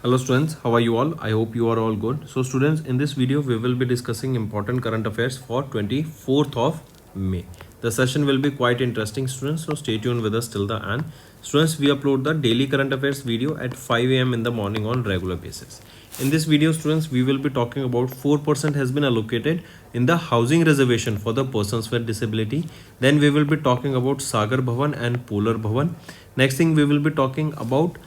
Hello students, how are you all? I hope you are all good. So students, in this video we will be discussing important current affairs for 24th of May. The session will be quite interesting students, so stay tuned with us till the end. Students, we upload the daily current affairs video at 5 a.m. in the morning on regular basis. In this video students, we will be talking about 4% has been allocated in the housing reservation for the persons with disability. Then we will be talking about Sagar Bhavan and Polar Bhavan. Next thing we will be talking about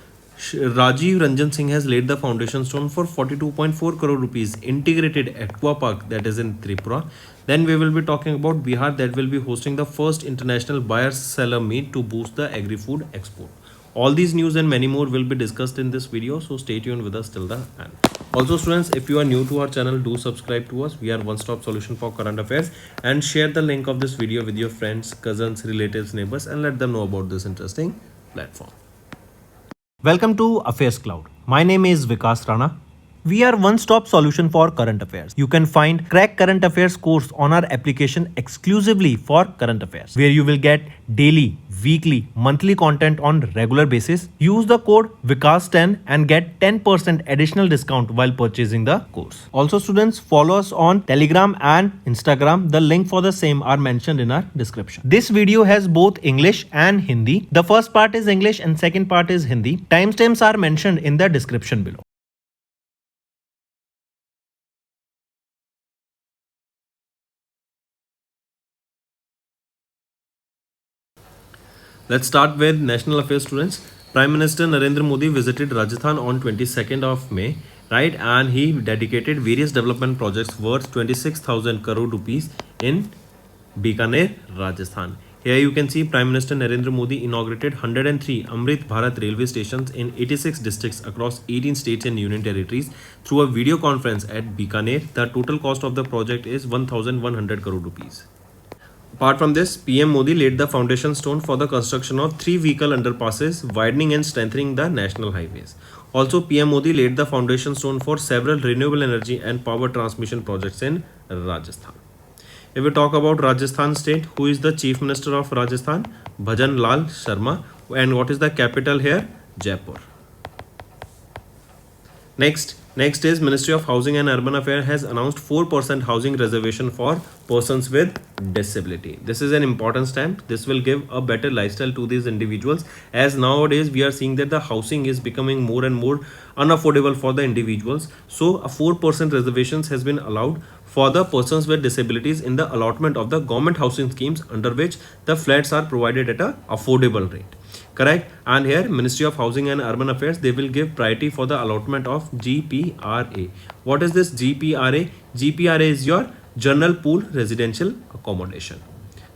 Rajiv Ranjan Singh has laid the foundation stone for 42.4 crore rupees integrated aqua park that is in Tripura. Then we will be talking about Bihar that will be hosting the first international buyer seller meet to boost the agri-food export. All these news and many more will be discussed in this video, so stay tuned with us till the end. Also students, if you are new to our channel, do subscribe to us. We are one-stop solution for current affairs, and share the link of this video with your friends, cousins, relatives, neighbors, and let them know about this interesting platform. Welcome to Affairs Cloud. My name is Vikas Rana. We are one-stop solution for current affairs. You can find Crack Current Affairs course on our application exclusively for current affairs, where you will get daily, weekly, monthly content on regular basis. Use the code Vikas10 and get 10% additional discount while purchasing the course. Also students, follow us on Telegram and Instagram. The link for the same are mentioned in our description. This video has both English and Hindi. The first part is English and second part is Hindi. Timestamps are mentioned in the description below. Let's start with national affairs students. Prime Minister Narendra Modi visited Rajasthan on 22nd of May, right? And he dedicated various development projects worth 26,000 crore rupees in Bikaner, Rajasthan. Here you can see Prime Minister Narendra Modi inaugurated 103 Amrit Bharat railway stations in 86 districts across 18 states and union territories through a video conference at Bikaner. The total cost of the project is 1,100 crore rupees. Apart from this, PM Modi laid the foundation stone for the construction of 3 vehicle underpasses, widening and strengthening the national highways. Also, PM Modi laid the foundation stone for several renewable energy and power transmission projects in Rajasthan. If we talk about Rajasthan state, who is the Chief Minister of Rajasthan? Bhajan Lal Sharma. And what is the capital here? Jaipur. Next is Ministry of Housing and Urban Affairs has announced 4% housing reservation for persons with disability. This is an important step. This will give a better lifestyle to these individuals, as nowadays we are seeing that the housing is becoming more and more unaffordable for the individuals. So a 4% reservations has been allowed for the persons with disabilities in the allotment of the government housing schemes, under which the flats are provided at a affordable rate. Correct. And here Ministry of Housing and Urban Affairs, they will give priority for the allotment of GPRA. What is this GPRA? GPRA is your General Pool Residential Accommodation.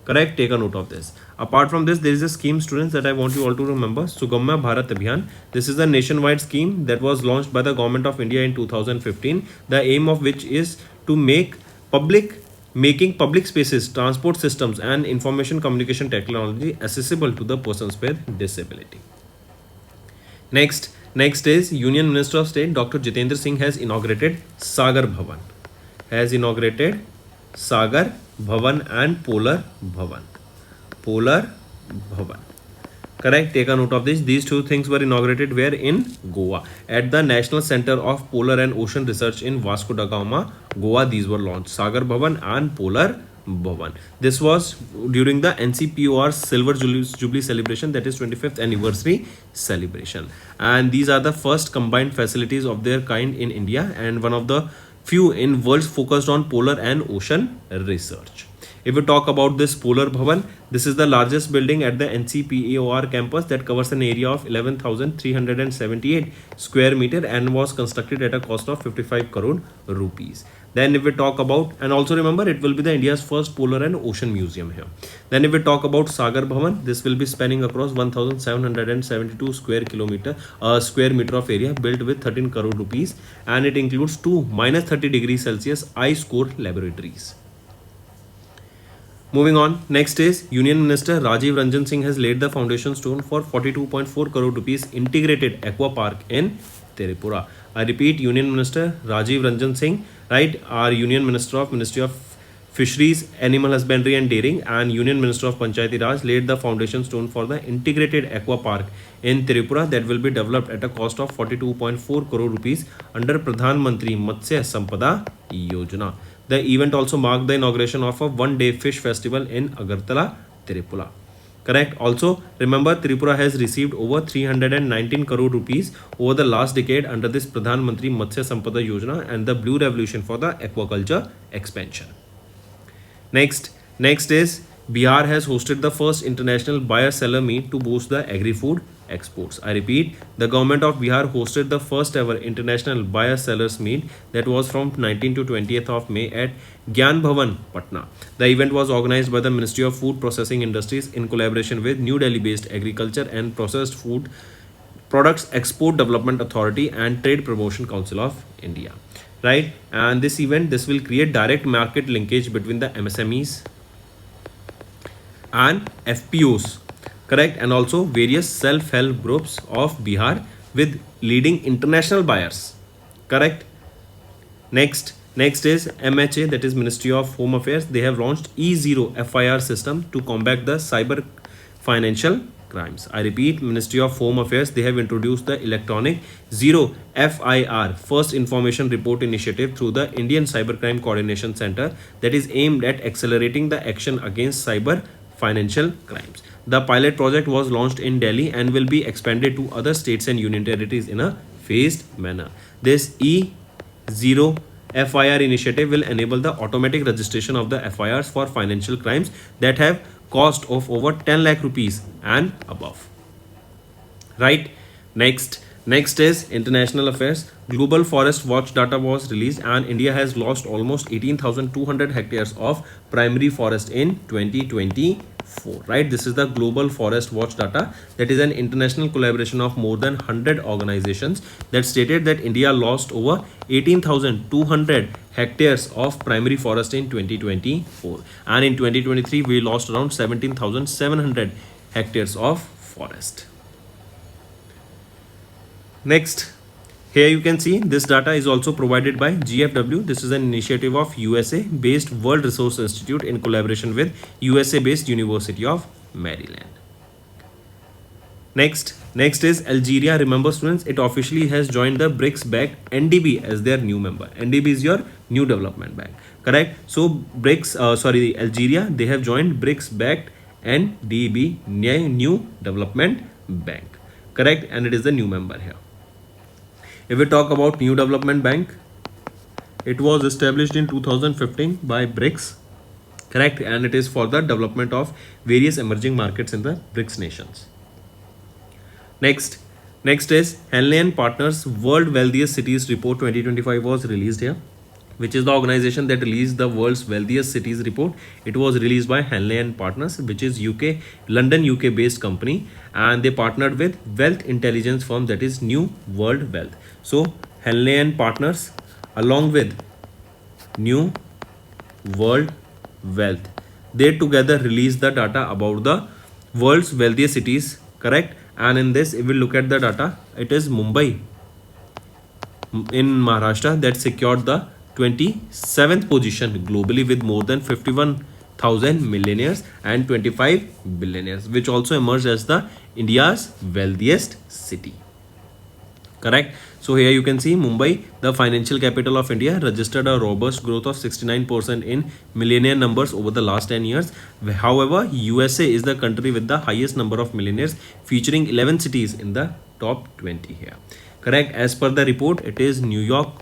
Correct. Take a note of this. Apart from this, there is a scheme students that I want you all to remember, Sugamya Bharat Abhiyan. This is a nationwide scheme that was launched by the Government of India in 2015. The aim of which is to making public spaces, transport systems and information communication technology accessible to the persons with disability. Next is Union Minister of State Dr. Jitendra Singh has inaugurated Sagar Bhavan. And Polar Bhavan. Correct. Take a note of this. These two things were inaugurated where? In Goa, at the National Center of Polar and Ocean Research in Vasco da Gama, Goa. These were launched, Sagar Bhavan and Polar Bhavan. This was during the NCPOR Silver Jubilee celebration, that is 25th anniversary celebration. And these are the first combined facilities of their kind in India, and one of the few in world focused on polar and ocean research. If we talk about this Polar Bhavan, this is the largest building at the NCPOR campus that covers an area of 11,378 square meter and was constructed at a cost of 55 crore rupees. Then if we talk about, and also remember, it will be the India's first polar and ocean museum here. Then if we talk about Sagar Bhavan, this will be spanning across 1,772 square meter of area, built with 13 crore rupees, and it includes two -30°C ice core laboratories. Moving on, next is Union Minister Rajiv Ranjan Singh has laid the foundation stone for 42.4 crore rupees integrated aqua park in Tripura. I repeat, Union Minister Rajiv Ranjan Singh, right, our Union Minister of Ministry of Fisheries, Animal Husbandry and Dairying, and Union Minister of Panchayati Raj laid the foundation stone for the integrated aqua park in Tripura that will be developed at a cost of 42.4 crore rupees under Pradhan Mantri Matsya Sampada Yojana. The event also marked the inauguration of a one-day fish festival in Agartala, Tripura. Correct. Also, remember Tripura has received over 319 crore rupees over the last decade under this Pradhan Mantri Matsya Sampada Yojana and the Blue Revolution for the aquaculture expansion. Next is Bihar has hosted the first international buyer-seller meet to boost the agri-food exports. I repeat, the government of Bihar hosted the first ever international buyer-sellers meet that was from 19th to 20th of May at Gyan Bhavan, Patna. The event was organized by the Ministry of Food Processing Industries in collaboration with New Delhi-based Agriculture and Processed Food Products Export Development Authority and Trade Promotion Council of India. Right, and this will create direct market linkage between the MSMEs and FPOs, correct, and also various self-help groups of Bihar with leading international buyers, correct. Next is MHA, that is Ministry of Home Affairs. They have launched E0 FIR system to combat the cyber financial crimes. I repeat, Ministry of Home Affairs, they have introduced the electronic Zero FIR, First Information Report Initiative through the Indian Cybercrime Coordination Center that is aimed at accelerating the action against cyber financial crimes. The pilot project was launched in Delhi and will be expanded to other states and union territories in a phased manner. This E0 FIR initiative will enable the automatic registration of the FIRs for financial crimes that have cost of over 10 lakh rupees and above. Right. Next is international affairs. Global Forest Watch data was released and India has lost almost 18,200 hectares of primary forest in 2024. Right. This is the Global Forest Watch data. That is an international collaboration of more than 100 organizations that stated that India lost over 18,200 hectares of primary forest in 2024, and in 2023 we lost around 17,700 hectares of forest. Next, here you can see this data is also provided by GFW. This is an initiative of USA based World Resource Institute in collaboration with USA based University of Maryland. Next is Algeria. Remember students, it officially has joined the BRICS-backed NDB as their new member. NDB is your new development bank, correct? So Algeria, they have joined BRICS-backed NDB, new development bank, correct? And it is the new member here. If we talk about new development bank, it was established in 2015 by BRICS, correct? And it is for the development of various emerging markets in the BRICS nations. Next is Henley & Partners World Wealthiest Cities Report 2025 was released here, which is the organization that released the world's wealthiest cities report. It was released by Henley & Partners, which is London UK based company, and they partnered with wealth intelligence firm that is New World Wealth. So Henley & Partners along with New World Wealth, they together released the data about the world's wealthiest cities, correct? And in this, if we look at the data, it is Mumbai in Maharashtra that secured the 27th position globally with more than 51,000 millionaires and 25 billionaires, which also emerged as the India's wealthiest city, correct? So here you can see Mumbai, the financial capital of India, registered a robust growth of 69% in millionaire numbers over the last 10 years. However, USA is the country with the highest number of millionaires, featuring 11 cities in the top 20 here, correct? As per the report, it is New York,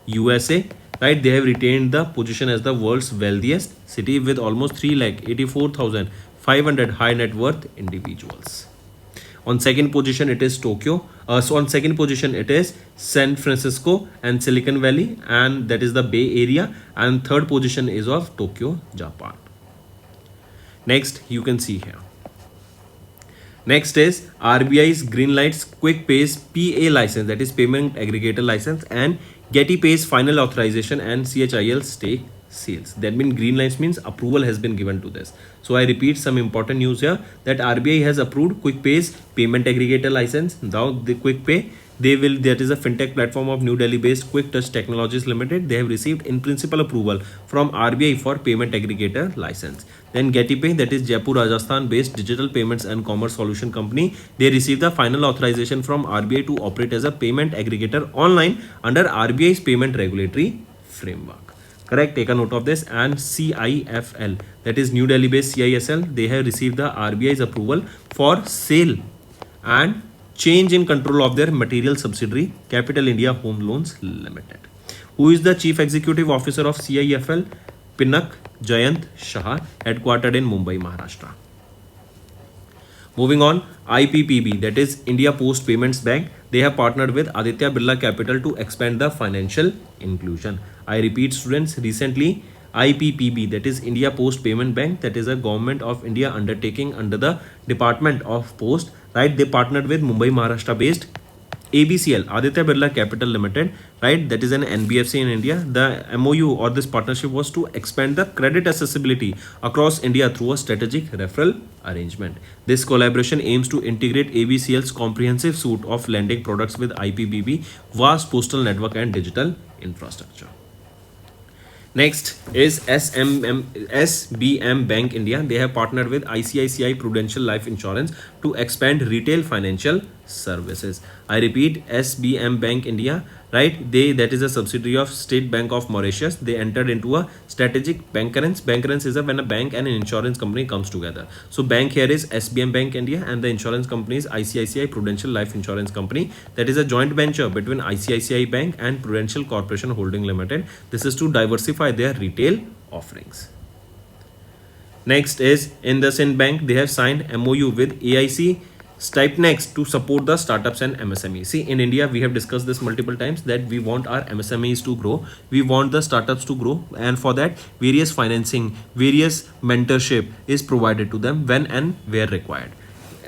USA, right? They have retained the position as the world's wealthiest city with almost 384,500 high net worth individuals. On second position, it is Tokyo. On second position, it is San Francisco and Silicon Valley, and that is the Bay Area. And third position is of Tokyo, Japan. Next, you can see here. Next is RBI's Greenlights Quick Pays PA license, that is Payment Aggregator license, and Getty Pays final authorization and CHIL stake sales. That means Greenlights means approval has been given to this. So I repeat some important news here that RBI has approved Quick Pays Payment Aggregator license. Now the Quick Pay That is a fintech platform of New Delhi based Quick Touch Technologies Limited. They have received in principle approval from RBI for payment aggregator license. Then GettyPay, that is Jaipur, Rajasthan based digital payments and commerce solution company. They received the final authorization from RBI to operate as a payment aggregator online under RBI's payment regulatory framework. Correct, take a note of this. And CIFL, that is New Delhi based CISL, they have received the RBI's approval for sale and change in control of their material subsidiary Capital India Home Loans Limited. Who is the Chief Executive Officer of CIFL? Pinak Jayant Shah, headquartered in Mumbai, Maharashtra. Moving on, IPPB, that is India Post Payments Bank. They have partnered with Aditya Birla Capital to expand the financial inclusion. I repeat, students, recently IPPB, that is India Post Payment Bank, that is a government of India undertaking under the Department of Post, right? They partnered with Mumbai, Maharashtra based ABCL, Aditya Birla Capital Limited, right? That is an NBFC in India. The MOU or this partnership was to expand the credit accessibility across India through a strategic referral arrangement. This collaboration aims to integrate ABCL's comprehensive suite of lending products with IPBB vast postal network and digital infrastructure. Next is SBM Bank India. They have partnered with ICICI Prudential Life Insurance to expand retail financial services. I repeat, SBM Bank India, right? That is a subsidiary of State Bank of Mauritius. They entered into a strategic bancassurance. Bancassurance is when a bank and an insurance company comes together. So bank here is SBM Bank India and the insurance company is ICICI Prudential Life Insurance Company. That is a joint venture between ICICI Bank and Prudential Corporation Holding Limited. This is to diversify their retail offerings. Next is IndusInd Bank. They have signed MOU with AIC Stipenext to support the startups and MSMEs. See, in India, we have discussed this multiple times that we want our MSMEs to grow. We want the startups to grow. And for that, various financing, various mentorship is provided to them when and where required.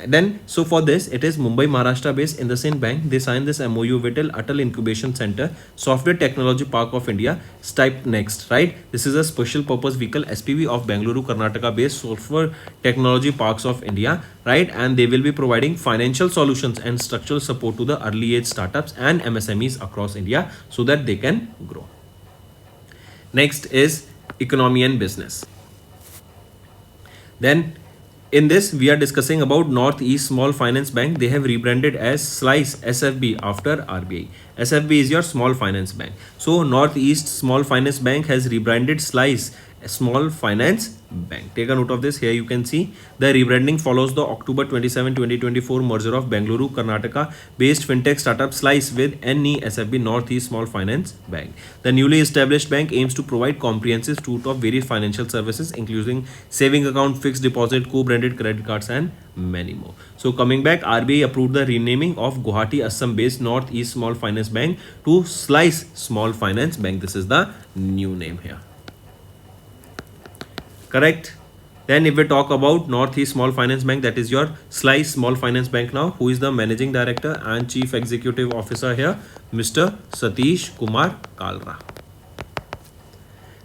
Then, so for this, it is Mumbai, Maharashtra based IndusInd Bank. They signed this MOU with Atal Incubation Center, Software Technology Park of India, Stipenext, right? This is a special purpose vehicle SPV of Bengaluru, Karnataka based Software Technology Parks of India, right? And they will be providing financial solutions and structural support to the early age startups and MSMEs across India so that they can grow. Next is economy and business. Then in this, we are discussing about Northeast Small Finance Bank. They have rebranded as Slice SFB after RBI. SFB is your small finance bank. So Northeast Small Finance Bank has rebranded Slice Small Finance Bank. Take a note of this. Here you can see the rebranding follows the October 27, 2024 merger of Bengaluru, Karnataka based fintech startup Slice with NESFB, Northeast Small Finance Bank. The newly established bank aims to provide comprehensive suite of various financial services including saving account, fixed deposit, co-branded credit cards and many more. So coming back, RBI approved the renaming of Guwahati, Assam based Northeast Small Finance Bank to Slice Small Finance Bank. This is the new name here. Correct. Then if we talk about Northeast Small Finance Bank, that is your Slice Small Finance Bank now. Who is the Managing Director and Chief Executive Officer here? Mr. Satish Kumar Kalra.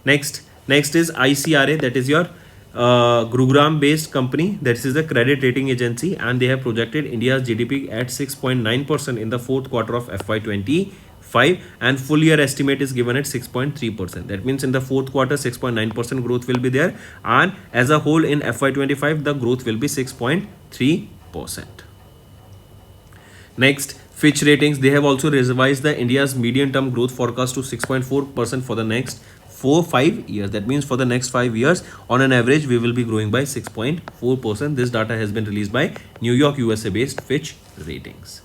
Next is ICRA, that is your Gurugram based company. This is a credit rating agency and they have projected India's GDP at 6.9% in the fourth quarter of FY25 and full year estimate is given at 6.3%. That means in the fourth quarter 6.9% growth will be there and as a whole in FY25 the growth will be 6.3%. Next, Fitch Ratings, they have also revised the India's medium term growth forecast to 6.4% for the next 5 years. That means for the next 5 years on an average we will be growing by 6.4%. This data has been released by New York, USA based Fitch Ratings.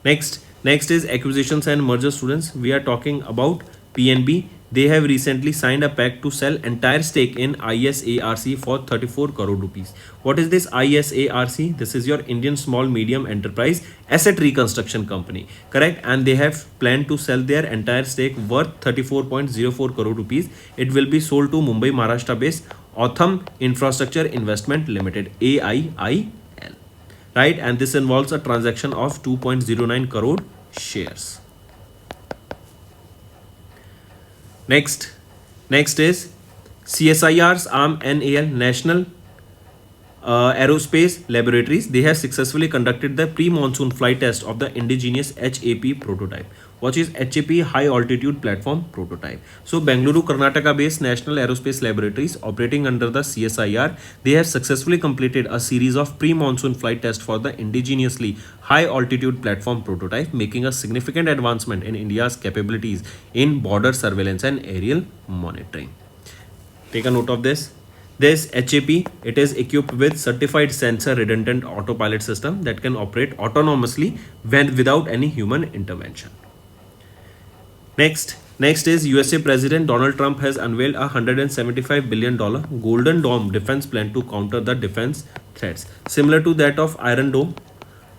Next is acquisitions and merger, students. We are talking about PNB. They have recently signed a pact to sell entire stake in ISARC for 34 crore rupees. What is this ISARC? This is your Indian Small Medium Enterprise Asset Reconstruction Company, correct? And they have planned to sell their entire stake worth 34.04 crore rupees. It will be sold to Mumbai, Maharashtra based Autham Infrastructure Investment Limited, AIIL. Right, and this involves a transaction of 2.09 crore shares. Next is CSIR's arm NAL, National Aerospace Laboratories, they have successfully conducted the pre-monsoon flight test of the indigenous HAP prototype. What is HAP? High Altitude Platform Prototype. So, Bengaluru, Karnataka-based National Aerospace Laboratories, operating under the CSIR, they have successfully completed a series of pre-monsoon flight tests for the indigenously high altitude platform prototype, making a significant advancement in India's capabilities in border surveillance and aerial monitoring. Take a note of this. This HAP, it is equipped with certified sensor redundant autopilot system that can operate autonomously when without any human intervention. Next is USA President Donald Trump has unveiled a $175 billion Golden Dome defense plan to counter the defense threats, similar to that of Iron Dome,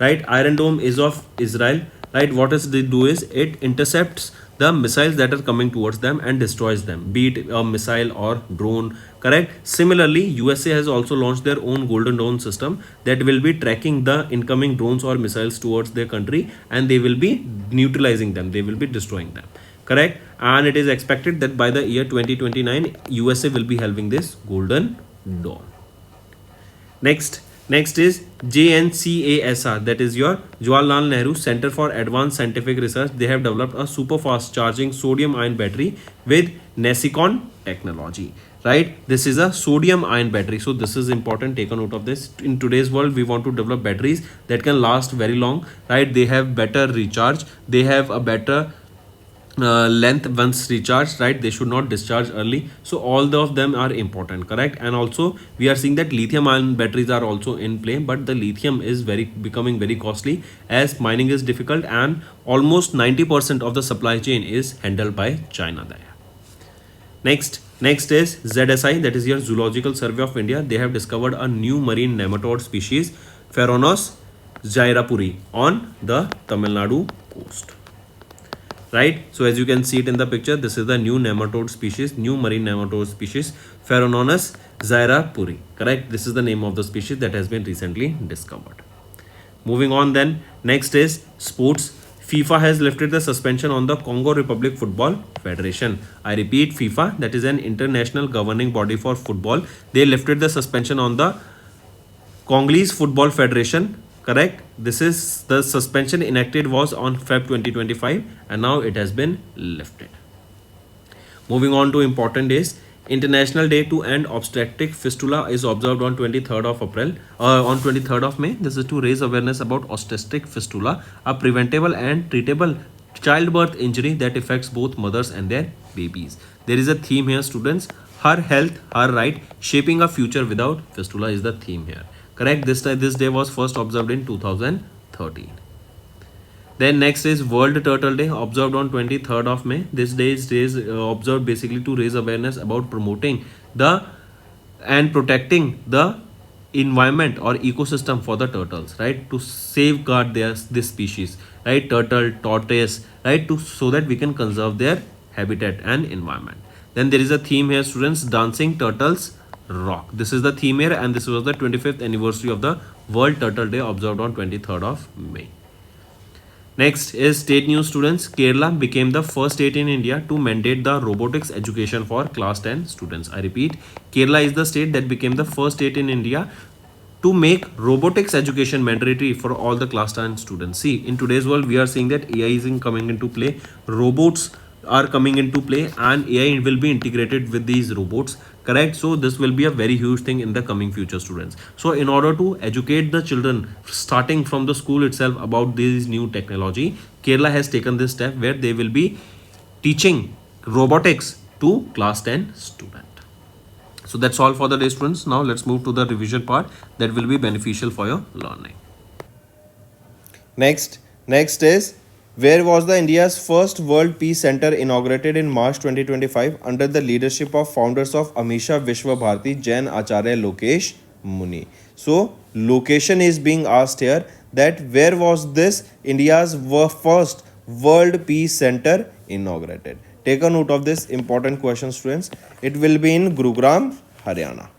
right? Iron Dome is of Israel, right? What does it do is it intercepts the missiles that are coming towards them and destroys them, be it a missile or drone, correct? Similarly, USA has also launched their own Golden Dome system that will be tracking the incoming drones or missiles towards their country, and they will be neutralizing them, they will be destroying them, correct? And it is expected that by the year 2029 USA will be having this Golden Dome. Next is JNCASR, that is your Jawaharlal Nehru Center for Advanced Scientific Research. They have developed a super fast charging sodium ion battery with Nesicon technology, right? This is a sodium ion battery, so this is important. Take a note of this. In today's world, we want to develop batteries that can last very long, right? They have better recharge, they have a better length once recharged, right? They should not discharge early, so all of them are important, correct? And also we are seeing that lithium ion batteries are also in play, but the lithium is becoming very costly as mining is difficult, and almost 90% of the supply chain is handled by China there. Next is ZSI, that is your Zoological Survey of India. They have discovered a new marine nematode species, Pheronos jairapuri, on the Tamil Nadu coast, right? So as you can see it in the picture, this is the new nematode species, new marine nematode species, Pherononos jairapuri, correct? This is the name of the species that has been recently discovered. Moving on then, next is sports. FIFA has lifted the suspension on the Congo Republic Football Federation. I repeat, FIFA, that is an international governing body for football, they lifted the suspension on the Congolese Football Federation, correct? This is the suspension enacted was on Feb 2025, and now it has been lifted. Moving on to important days. International Day to End Obstetric Fistula is observed on 23rd of April. On 23rd of May, this is to raise awareness about obstetric fistula, a preventable and treatable childbirth injury that affects both mothers and their babies. There is a theme here, students. Her health, her right, shaping a future without fistula is the theme here. Correct? This day was first observed in 2013. Then next is World Turtle Day, observed on 23rd of May. This day is observed basically to raise awareness about promoting the and protecting the environment or ecosystem for the turtles, right? To safeguard this species, right? Turtle, tortoise, right? So that we can conserve their habitat and environment. Then there is a theme here, students, Dancing Turtles Rock. This is the theme here, and this was the 25th anniversary of the World Turtle Day, observed on 23rd of May. Next is state news, students. Kerala became the first state in India to mandate the robotics education for class 10 students. I repeat, Kerala is the state that became the first state in India to make robotics education mandatory for all the class 10 students. See, in today's world, we are seeing that AI is coming into play. Robots are coming into play, and AI will be integrated with these robots, correct? So this will be a very huge thing in the coming future, students. So in order to educate the children starting from the school itself about this new technology, Kerala has taken this step where they will be teaching robotics to class 10 student. So that's all for the day, students. Now let's move to the revision part that will be beneficial for your learning. Next is, where was the India's first World Peace Center inaugurated in March 2025 under the leadership of founders of Amisha Vishwa Bharati, Jain Acharya Lokesh Muni? So location is being asked here, that where was this India's first World Peace Center inaugurated? Take a note of this important question, students. It will be in Gurugram, Haryana.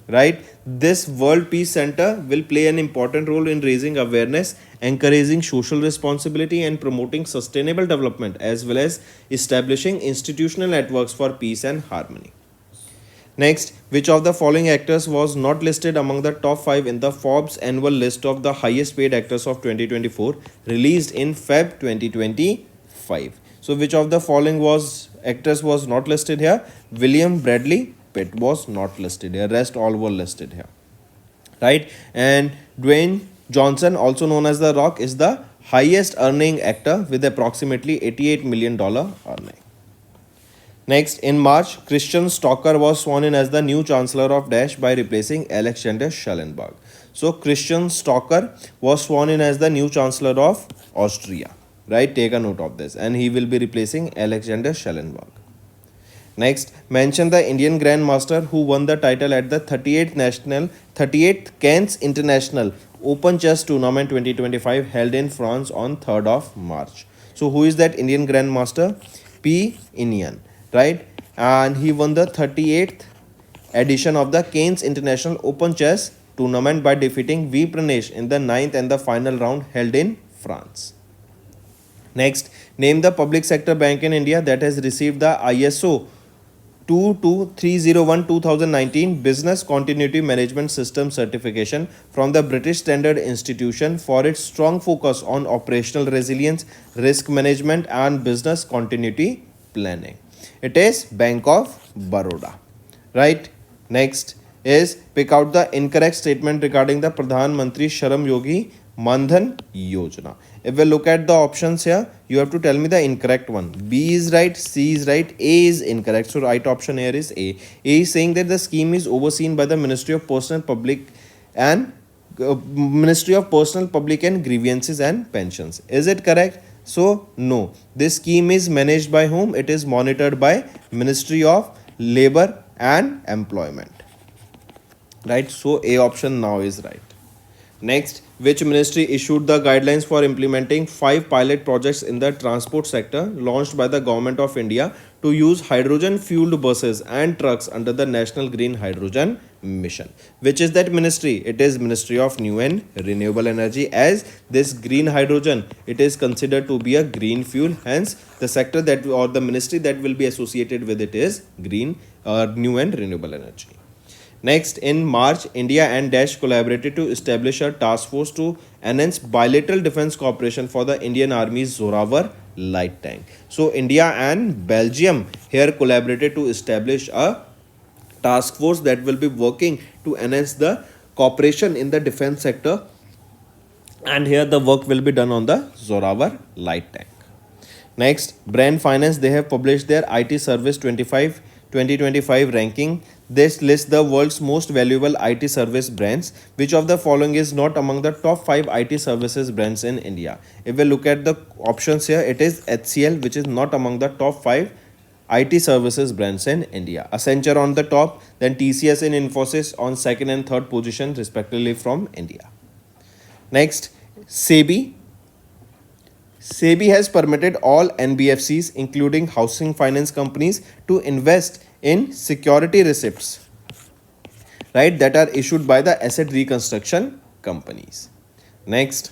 Right? This World Peace Center will play an important role in raising awareness, encouraging social responsibility, and promoting sustainable development, as well as establishing institutional networks for peace and harmony. Next, which of the following actors was not listed among the top 5 in the Forbes annual list of the highest paid actors of 2024 released in Feb 2025? So which of the following actors was not listed here? William Bradley Pitt was not listed here. Rest all were listed here. Right? And Dwayne Johnson, also known as The Rock, is the highest earning actor with approximately $88 million earning. Next, in March, Christian Stocker was sworn in as the new Chancellor of Dash by replacing Alexander Schallenberg. So, Christian Stocker was sworn in as the new Chancellor of Austria. Right? Take a note of this. And he will be replacing Alexander Schallenberg. Next, mention the Indian Grandmaster who won the title at the 38th Cairns International Open Chess Tournament 2025 held in France on 3rd of March. So, who is that Indian Grandmaster? P. Inian. Right? And he won the 38th edition of the Cairns International Open Chess Tournament by defeating V. Pranesh in the 9th and the final round held in France. Next, name the public sector bank in India that has received the ISO 22301-2019 Business Continuity Management System certification from the British Standard Institution for its strong focus on operational resilience, risk management and business continuity planning. It is Bank of Baroda. Right? Next is pick out the incorrect statement regarding the Pradhan Mantri Shram Yogi Mandhan Yojana. If we look at the options here, you have to tell me the incorrect one. B is right, C is right, A is incorrect. So right option here is A. A is saying that the scheme is overseen by the Ministry of Personal Public and Grievances and Pensions. Is it correct? So no. This scheme is managed by whom? It is monitored by Ministry of Labor and Employment. Right? So A option now is right. Next, which ministry issued the guidelines for implementing 5 pilot projects in the transport sector launched by the Government of India to use hydrogen-fueled buses and trucks under the National Green Hydrogen Mission? Which is that ministry? It is Ministry of New and Renewable Energy, as this green hydrogen, it is considered to be a green fuel. Hence, the sector that or the ministry that will be associated with it is New and Renewable Energy. Next, in March, India and Dash collaborated to establish a task force to enhance bilateral defense cooperation for the Indian Army's Zorawar light tank. So, India and Belgium here collaborated to establish a task force that will be working to enhance the cooperation in the defense sector. And here the work will be done on the Zorawar light tank. Next, Brand Finance, they have published their IT Service 2025 ranking. This lists the world's most valuable IT service brands. Which of the following is not among the top 5 IT services brands in India? If we look at the options here, it is HCL, which is not among the top 5 IT services brands in India. Accenture on the top, then TCS and Infosys on 2nd and 3rd position respectively from India. Next, SEBI. SEBI has permitted all NBFCs, including housing finance companies, to invest in security receipts, right, that are issued by the asset reconstruction companies. Next,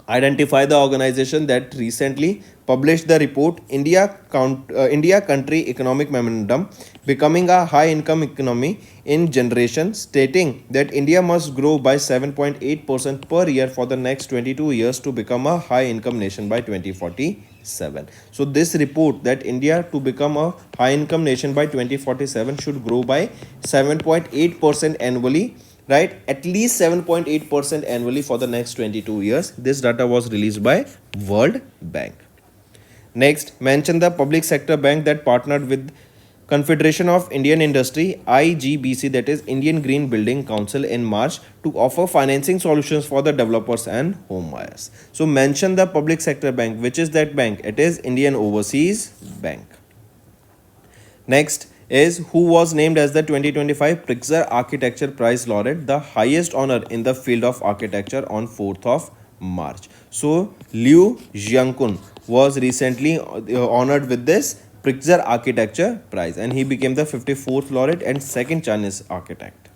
identify the organization that recently published the report India Country Economic Memorandum, Becoming a High Income Economy in Generation, stating that India must grow by 7.8% per year for the next 22 years to become a high income nation by 2047. So this report that India to become a high income nation by 2047 should grow by 7.8% annually, right? At least 7.8% annually for the next 22 years. This data was released by World Bank. Next, mention the public sector bank that partnered with Confederation of Indian Industry IGBC, that is Indian Green Building Council, in March to offer financing solutions for the developers and home buyers. So mention the public sector bank. Which is that bank? It is Indian Overseas Bank. Next is who was named as the 2025 Pritzker Architecture Prize laureate, the highest honor in the field of architecture, on 4th of March. So Liu Jiankun was recently honored with this Pritzker Architecture Prize, and he became the 54th laureate and second Chinese architect.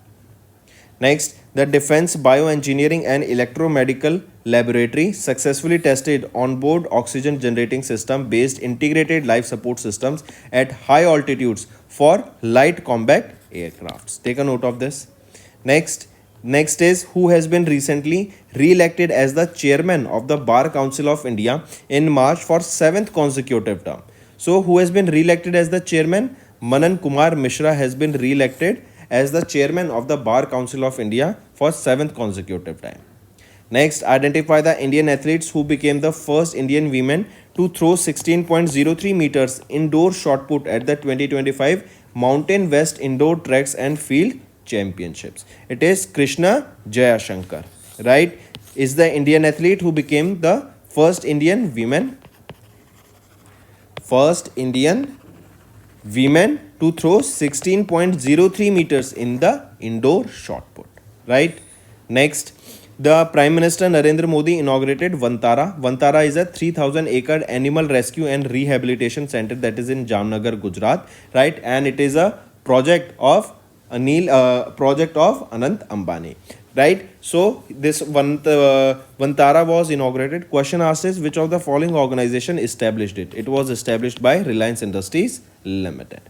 Next, the Defense Bioengineering and Electromedical Laboratory successfully tested onboard oxygen generating system based integrated life support systems at high altitudes for light combat aircrafts. Take a note of this. Next is who has been recently re-elected as the chairman of the Bar Council of India in March for 7th consecutive term. So who has been re-elected as the chairman? Manan Kumar Mishra has been re-elected as the chairman of the Bar Council of India for 7th consecutive time. Next, identify the Indian athletes who became the first Indian women to throw 16.03 meters indoor shot put at the 2025 Mountain West Indoor Tracks and Field Championships. It is Krishna Jayashankar, right? Is the Indian athlete who became the first Indian women to throw 16.03 meters in the indoor shot put, right? Next, the Prime Minister Narendra Modi inaugurated Vantara. Vantara is a 3,000-acre animal rescue and rehabilitation center that is in Jamnagar, Gujarat, right? And it is a project of Anant Ambani, right? So this Vantara was inaugurated. Question asked is which of the following organization established it? It was established by Reliance Industries Limited.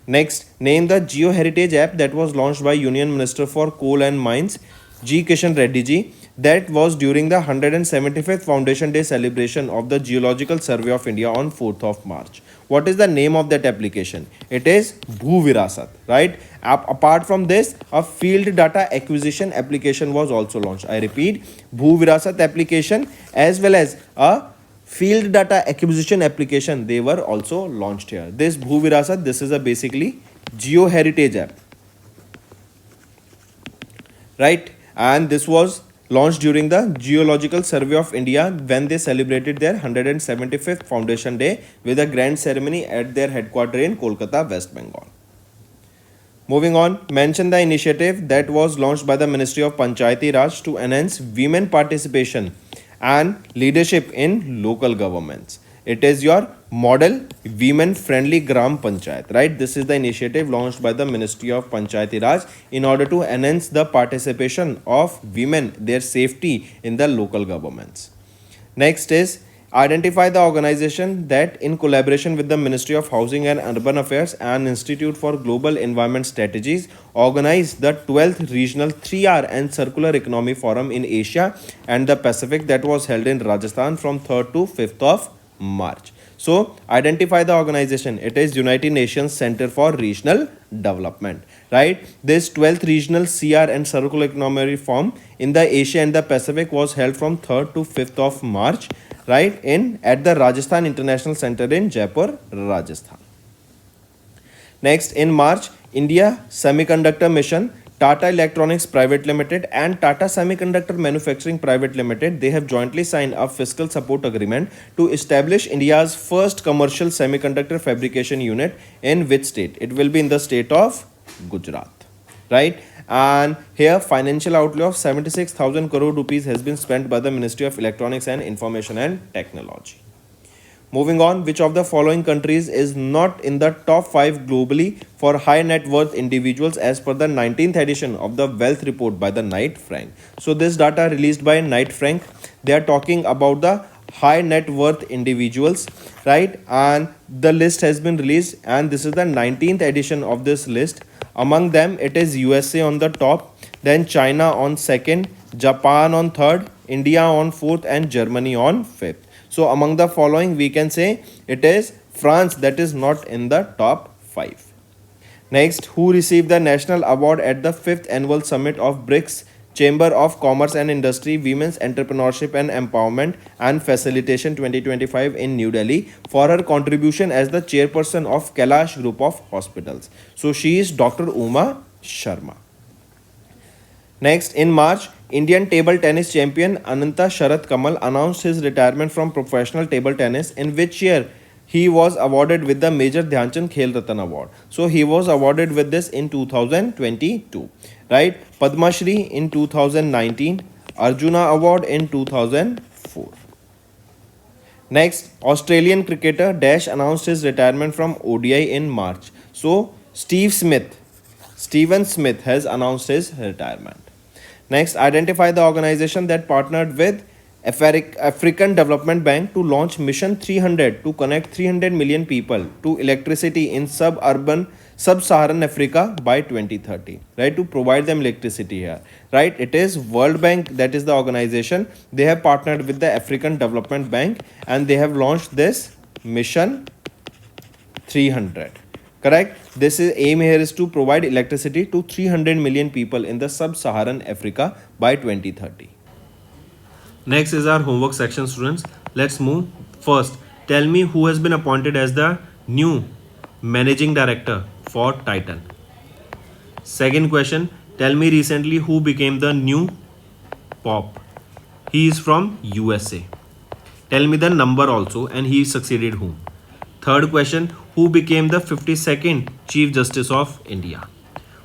Next, name the Geo Heritage app that was launched by Union Minister for Coal and Mines, G. Kishan Reddy ji, that was during the 175th Foundation Day celebration of the Geological Survey of India on 4th of March. What is the name of that application? It is Bhu Virasat, right? Apart from this, a field data acquisition application was also launched. I repeat, Bhu Virasat application as well as a field data acquisition application, they were also launched here. This Bhu Virasat, this is a basically Geo Heritage app, right? And this was launched during the Geological Survey of India when they celebrated their 175th Foundation Day with a grand ceremony at their headquarters in Kolkata, West Bengal. Moving on, mention the initiative that was launched by the Ministry of Panchayati Raj to enhance women participation and leadership in local governments. It is your model women friendly Gram Panchayat, right? This is the initiative launched by the Ministry of Panchayati Raj in order to enhance the participation of women, their safety in the local governments. Next is identify the organization that in collaboration with the Ministry of Housing and Urban Affairs and Institute for Global Environment Strategies organized the 12th Regional 3R and Circular Economy Forum in Asia and the Pacific that was held in Rajasthan from 3rd to 5th of March. So identify the organization. It is United Nations Center for Regional Development, right? This 12th Regional CR and Circular Economy Forum in the Asia and the Pacific was held from 3rd to 5th of March, right, at the Rajasthan International Center in Jaipur, Rajasthan. Next, in March, India Semiconductor Mission, Tata Electronics Private Limited and Tata Semiconductor Manufacturing Private Limited, they have jointly signed a fiscal support agreement to establish India's first commercial semiconductor fabrication unit in which state? It will be in the state of Gujarat, right? And here financial outlay of 76,000 crore rupees has been spent by the Ministry of Electronics and Information and Technology. Moving on, which of the following countries is not in the top 5 globally for high net worth individuals as per the 19th edition of the Wealth Report by the Knight Frank? So this data released by Knight Frank, they are talking about the high net worth individuals, right? And the list has been released and this is the 19th edition of this list. Among them, it is USA on the top, then China on second, Japan on third, India on fourth and Germany on fifth. So among the following, we can say it is France that is not in the top 5. Next, who received the national award at the 5th annual summit of BRICS Chamber of Commerce and Industry Women's Entrepreneurship and Empowerment and Facilitation 2025 in New Delhi for her contribution as the chairperson of Kailash Group of Hospitals. So she is Dr. Uma Sharma. Next, in March, Indian table tennis champion Ananta Sharat Kamal announced his retirement from professional table tennis, in which year he was awarded with the Major Dhyanchand Khel Ratan Award. So he was awarded with this in 2022, right? Padma Shri in 2019, Arjuna Award in 2004. Next, Australian cricketer Dash announced his retirement from ODI in March. So Steven Smith has announced his retirement. Next, identify the organization that partnered with African Development Bank to launch Mission 300 to connect 300 million people to electricity in suburban Sub-Saharan Africa by 2030, right, to provide them electricity here, right? It is World Bank, that is the organization. They have partnered with the African Development Bank and they have launched this Mission 300. Correct. This is aim here is to provide electricity to 300 million people in the sub-Saharan Africa by 2030. Next is our homework section, students. Let's move. First, tell me who has been appointed as the new managing director for Titan. Second question, tell me recently who became the new Pop. He is from USA. Tell me the number also and he succeeded whom. Third question, who became the 52nd Chief Justice of India.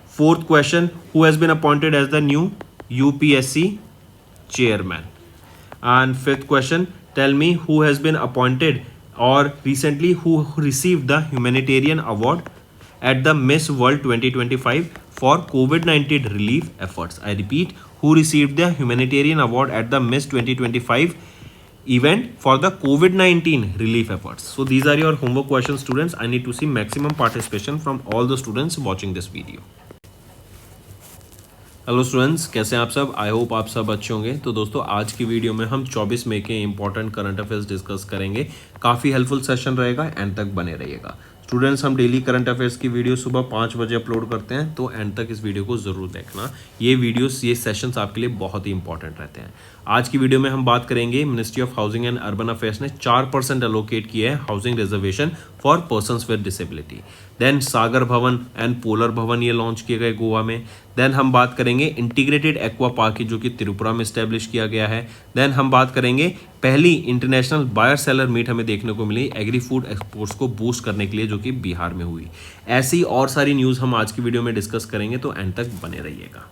Fourth question, who has been appointed as the new UPSC chairman. And fifth question, tell me who has been appointed or recently who received the humanitarian award at the Miss World 2025 for COVID-19 relief efforts. I repeat, who received the humanitarian award at the Miss 2025 event for the COVID-19 relief efforts. So these are your homework questions, students. I need to see maximum participation from all the students watching this video. Hello students, कैसे हैं आप सब? I hope आप सब अच्छे होंगे। तो दोस्तों, आज की वीडियो में हम 24 मई के इंपॉर्टेंट करंट अफेयर्स डिस्कस करेंगे। काफ़ी हेल्पफुल सेशन रहेगा, एंड तक बने रहिएगा। स्टूडेंट्स, हम डेली करंट अफेयर्स की वीडियो सुबह 5 बजे अपलोड करते हैं, तो एंड तक इस वीडियो को ज़रूर देखना। ये सेशंस आपके लिए बहुत ही इंपॉर्टेंट रहते हैं। आज की वीडियो में हम बात करेंगे, ministry of housing and urban affairs ने 4% एलोकेट किया है housing reservation for persons with disability. Then Sagar Bhavan and polar भवन ये लॉन्च किए गए गोवा में। देन हम बात करेंगे इंटीग्रेटेड एक्वा पार्क की, जो कि त्रिपुरा में स्टैब्लिश किया गया है। देन हम बात करेंगे पहली इंटरनेशनल बायर सेलर मीट हमें देखने को मिली एग्री फूड एक्सपोर्ट्स को बूस्ट करने के लिए, जो कि बिहार में हुई। ऐसी और सारी न्यूज़ हम आज की वीडियो में डिस्कस करेंगे, तो एंड तक बने रहिएगा।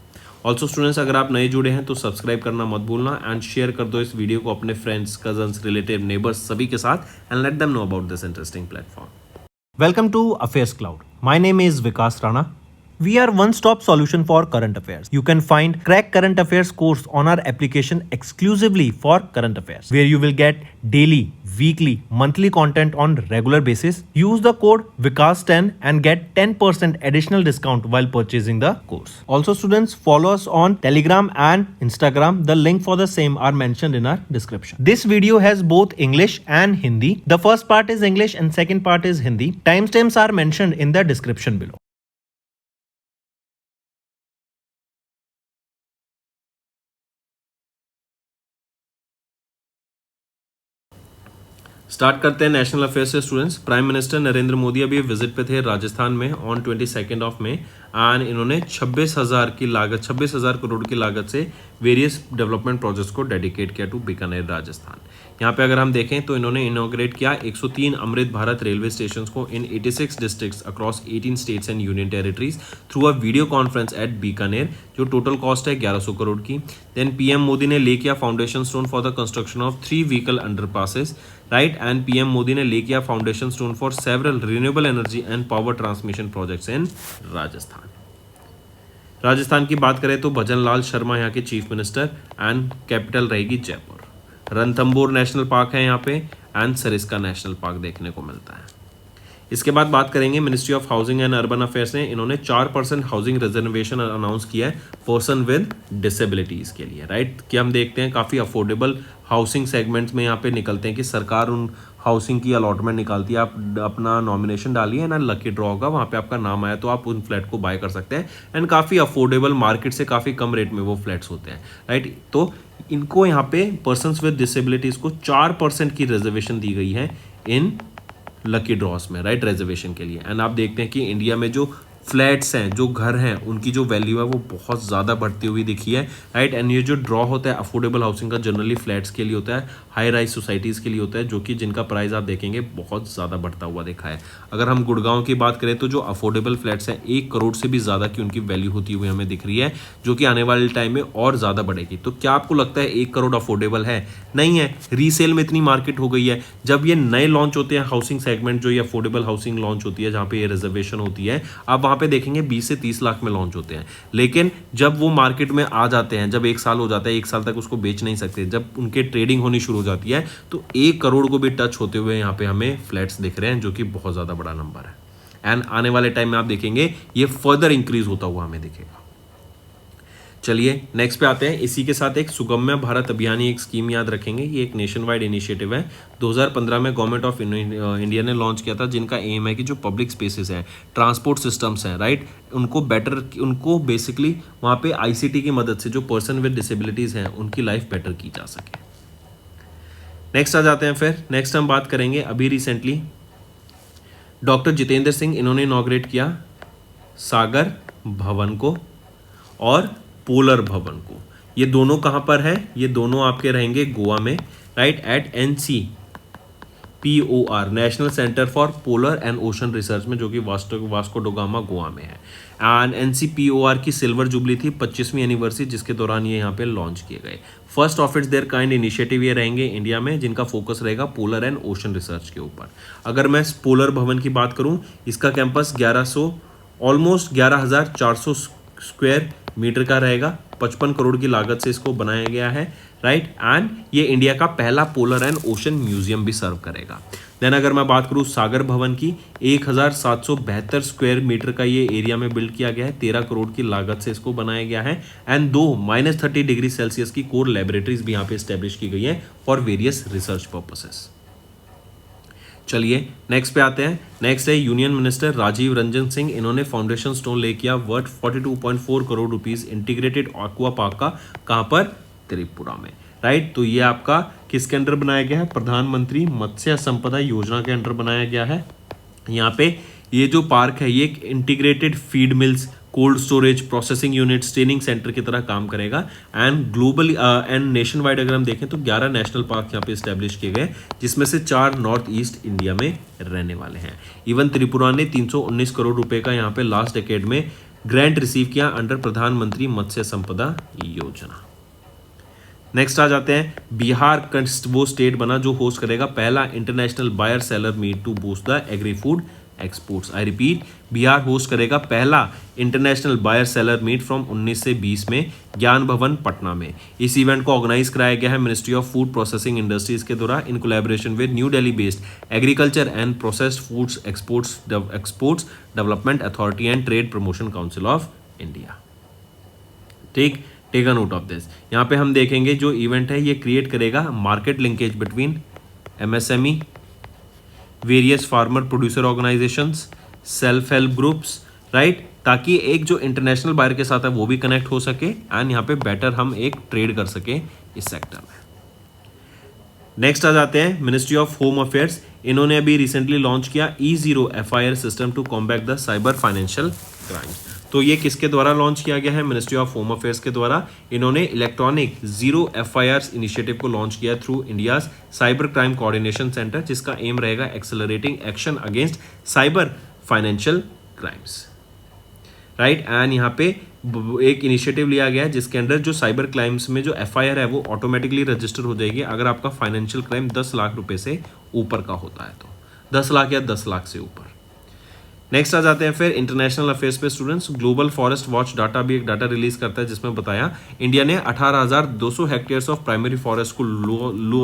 ऑल्सो स्टूडेंट्स, अगर आप नए जुड़े हैं तो सब्सक्राइब करना मत भूलना एंड शेयर कर दो इस वीडियो को अपने फ्रेंड्स, कजन्स, रिलेटिव, नेबर्स सभी के साथ and let them know about this interesting platform. Welcome to Affairs Cloud. My name is Vikas Rana. We are one-stop solution for current affairs. You can find Crack Current Affairs course on our application exclusively for current affairs, where you will get daily, weekly, monthly content on regular basis. Use the code Vikas10 and get 10% additional discount while purchasing the course. Also, students, follow us on Telegram and Instagram. The link for the same are mentioned in our description. This video has both English and Hindi. The first part is English and second part is Hindi. Timestamps are mentioned in the description below. Start करते हैं national affairs से students. Prime minister Narendra Modi अभी visit पे थे राजस्थान में on 22 of May, and इन्होंने 26,000 करोड़ की लागत से वेरियस डेवलपमेंट प्रोजेक्ट्स को डेडिकेट किया टू बीकानेर राजस्थान। यहाँ पे अगर हम देखें तो इन्होंने इनॉग्रेट किया 103 अमृत भारत रेलवे स्टेशन को in 86 districts across 18 states and union territories through a video conference at Bikaner, जो टोटल कॉस्ट है 1100 करोड़ की। देन पीएम मोदी ने ले किया foundation stone for the construction of 3 vehicle underpasses, right, and PM Modi ने ले किया foundation stone for several renewable energy and power transmission projects in Rajasthan. Rajasthan की बात करें तो भजन लाल शर्मा यहाँ के चीफ मिनिस्टर, एंड कैपिटल रहेगी जयपुर। रणथंबोर नेशनल पार्क है यहाँ पे, एंड सरिस्का नेशनल पार्क देखने को मिलता है। इसके बाद बात करेंगे ministry of housing and urban affairs ने इन्होंने 4% हाउसिंग रिजर्वेशन अनाउंस किया है पर्सन विद डिसेबिलिटीज़ के लिए, राइट, कि हम देखते हैं काफ़ी अफोर्डेबल हाउसिंग सेगमेंट्स में यहाँ पे निकलते हैं कि सरकार उन हाउसिंग की अलॉटमेंट निकालती है। आप अपना नॉमिनेशन डालिए ना, लकी ड्रॉ होगा, वहाँ पे आपका नाम आया तो आप उन फ्लैट को बाय कर सकते हैं, एंड काफ़ी अफोर्डेबल मार्केट से काफ़ी कम रेट में वो फ्लैट्स होते हैं, राइट। तो इनको यहाँ पे पर्सन्स विद डिसेबिलिटीज़ को 4% की रिजर्वेशन दी गई है इन लकी ड्रॉस में, राइट, रिजर्वेशन के लिए। एंड आप देखते हैं कि इंडिया में जो फ्लैट्स हैं, जो घर हैं, उनकी जो वैल्यू है वो बहुत ज़्यादा बढ़ती हुई दिखी है, राइट। एंड ये जो ड्रॉ होता है अफोर्डेबल हाउसिंग का जनरली फ्लैट्स के लिए होता है, हाई राइज सोसाइटीज़ के लिए होता है, जो कि जिनका प्राइस आप देखेंगे बहुत ज़्यादा बढ़ता हुआ दिखा है। अगर हम गुड़गांव की बात करें तो जो अफोर्डेबल फ्लैट्स हैं 1 करोड़ से भी ज़्यादा की उनकी वैल्यू होती हुई हमें दिख रही है, जो कि आने वाले टाइम में और ज़्यादा बढ़ेगी। तो क्या आपको लगता है 1 करोड़ अफोर्डेबल है? नहीं है। रीसेल में इतनी मार्केट हो गई है। जब ये नए लॉन्च होते हैं हाउसिंग सेगमेंट, जो ये अफोर्डेबल हाउसिंग लॉन्च होती है, जहाँ पे ये रिजर्वेशन होती है, आप वहाँ पे देखेंगे 20 से 30 लाख में लॉन्च होते हैं। लेकिन जब वो मार्केट में आ जाते हैं, जब 1 साल हो जाता है, 1 साल तक उसको बेच नहीं सकते, जब उनके ट्रेडिंग होनी शुरू हो जाती है, तो 1 करोड़ को भी टच होते हुए यहाँ पे हमें फ्लैट्स दिख रहे हैं, जो कि बहुत ज़्यादा बड़ा नंबर है। एंड आने वाले टाइम में आप देखेंगे ये फर्दर इंक्रीज होता हुआ हमें दिखेगा। चलिए नेक्स्ट पे आते हैं। इसी के साथ एक सुगम्य भारत अभियान एक स्कीम याद रखेंगे। ये एक नेशन वाइड इनिशिएटिव है, 2015 में गवर्नमेंट ऑफ इंडिया ने लॉन्च किया था, जिनका एम है कि जो पब्लिक स्पेसेस हैं, ट्रांसपोर्ट सिस्टम्स हैं, राइट, उनको बेसिकली वहाँ पे आईसीटी की मदद से जो पर्सन विद डिसेबिलिटीज़ हैं उनकी लाइफ बेटर की जा सके। नेक्स्ट आ जाते हैं फिर। नेक्स्ट हम बात करेंगे अभी रिसेंटली डॉक्टर जितेंद्र सिंह, इन्होंने इनॉग्रेट किया सागर भवन को और पोलर भवन को। ये दोनों कहाँ पर है? ये दोनों आपके रहेंगे गोवा में, right, at NCPOR, national centre for polar and ocean research में, जो कि वास्को डोगामा गोवा में है। एंड NCPOR की सिल्वर जुबली थी 25वीं एनिवर्सरी, जिसके दौरान ये यहाँ पे लॉन्च किए गए। First of its their kind initiative ये रहेंगे इंडिया में, जिनका फोकस रहेगा पोलर एंड ओशन रिसर्च के ऊपर। अगर मैं पोलर भवन की बात करूँ, इसका कैंपस 11,400 स्क्वायर मीटर का रहेगा। 55 करोड़ की लागत से इसको बनाया गया है, राइट, एंड ये इंडिया का पहला पोलर एंड ओशन म्यूजियम भी सर्व करेगा। देन अगर मैं बात करूँ सागर भवन की, 1772 स्क्वायर मीटर का ये एरिया में बिल्ड किया गया है। 13 करोड़ की लागत से इसको बनाया गया है एंड 2 -30 डिग्री सेल्सियस की कोर लेबोरेटरीज भी यहाँ पे स्टैब्लिश की गई है फॉर वेरियस रिसर्च पर्पसेस। चलिए नेक्स्ट पे आते हैं। नेक्स्ट है यूनियन मिनिस्टर राजीव रंजन सिंह, इन्होंने फाउंडेशन स्टोन ले किया worth 42.4 crore rupees integrated aqua park का। कहाँ पर? त्रिपुरा में, राइट। तो ये आपका किसके अंडर बनाया गया है? प्रधानमंत्री मत्स्य संपदा योजना के अंडर बनाया गया है। यहाँ पे ये जो पार्क है ये एक integrated feed mills, cold storage, processing unit, training centre की तरह काम करेगा and global and nation wide अगर हम देखें तो 11 नेशनल पार्क यहाँ पे स्टैब्लिश किए गए, जिसमें से 4 नॉर्थ ईस्ट इंडिया में रहने वाले हैं। इवन त्रिपुरा ने 319 करोड़ रुपए का यहाँ पे लास्ट डेकेड में ग्रांट रिसीव किया अंडर प्रधानमंत्री मत्स्य संपदा योजना। नेक्स्ट आ जाते हैं बिहार, वो स्टेट बना जो होस्ट करेगा पहला international buyer seller meet to boost the agri food exports. I repeat, Bihar host करेगा पहला international buyer seller meet from 19 से 20 में ज्ञान भवन पटना में। इस इवेंट को ऑर्गेनाइज कराया गया है ministry of food processing industries के द्वारा in collaboration with New Delhi based agriculture and processed foods exports development authority and trade promotion council of India. ठीक, take a note of this. यहाँ पे हम देखेंगे जो इवेंट है ये क्रिएट करेगा market linkage between MSME, various farmer producer organisations, self help groups, right, ताकि एक जो इंटरनेशनल बायर के साथ है वो भी कनेक्ट हो सके एंड यहाँ पे बेटर हम एक ट्रेड कर सके इस सेक्टर में। नेक्स्ट आ जाते हैं मिनिस्ट्री ऑफ होम अफेयर्स, इन्होंने अभी रिसेंटली लॉन्च किया E0 FIR system to combat the cyber financial crimes. तो ये किसके द्वारा लॉन्च किया गया है? मिनिस्ट्री ऑफ होम अफेयर्स के द्वारा। इन्होंने इलेक्ट्रॉनिक जीरो FIRs इनिशिएटिव को लॉन्च किया through India's cyber crime coordination centre, जिसका एम रहेगा accelerating action against cyber financial crimes, right. And यहाँ पे एक इनिशिएटिव लिया गया है जिसके अंडर जो साइबर क्राइम्स में जो FIR है वो ऑटोमेटिकली रजिस्टर हो जाएगी अगर आपका फाइनेंशियल क्राइम 10 लाख रुपए से ऊपर का होता है, तो 10 लाख या 10 लाख से ऊपर। नेक्स्ट आ जाते हैं फिर इंटरनेशनल अफेयर्स पे students. Global forest watch data भी एक डाटा रिलीज करता है जिसमें बताया इंडिया ने 18,200 हेक्टेयर्स ऑफ प्राइमरी फॉरेस्ट को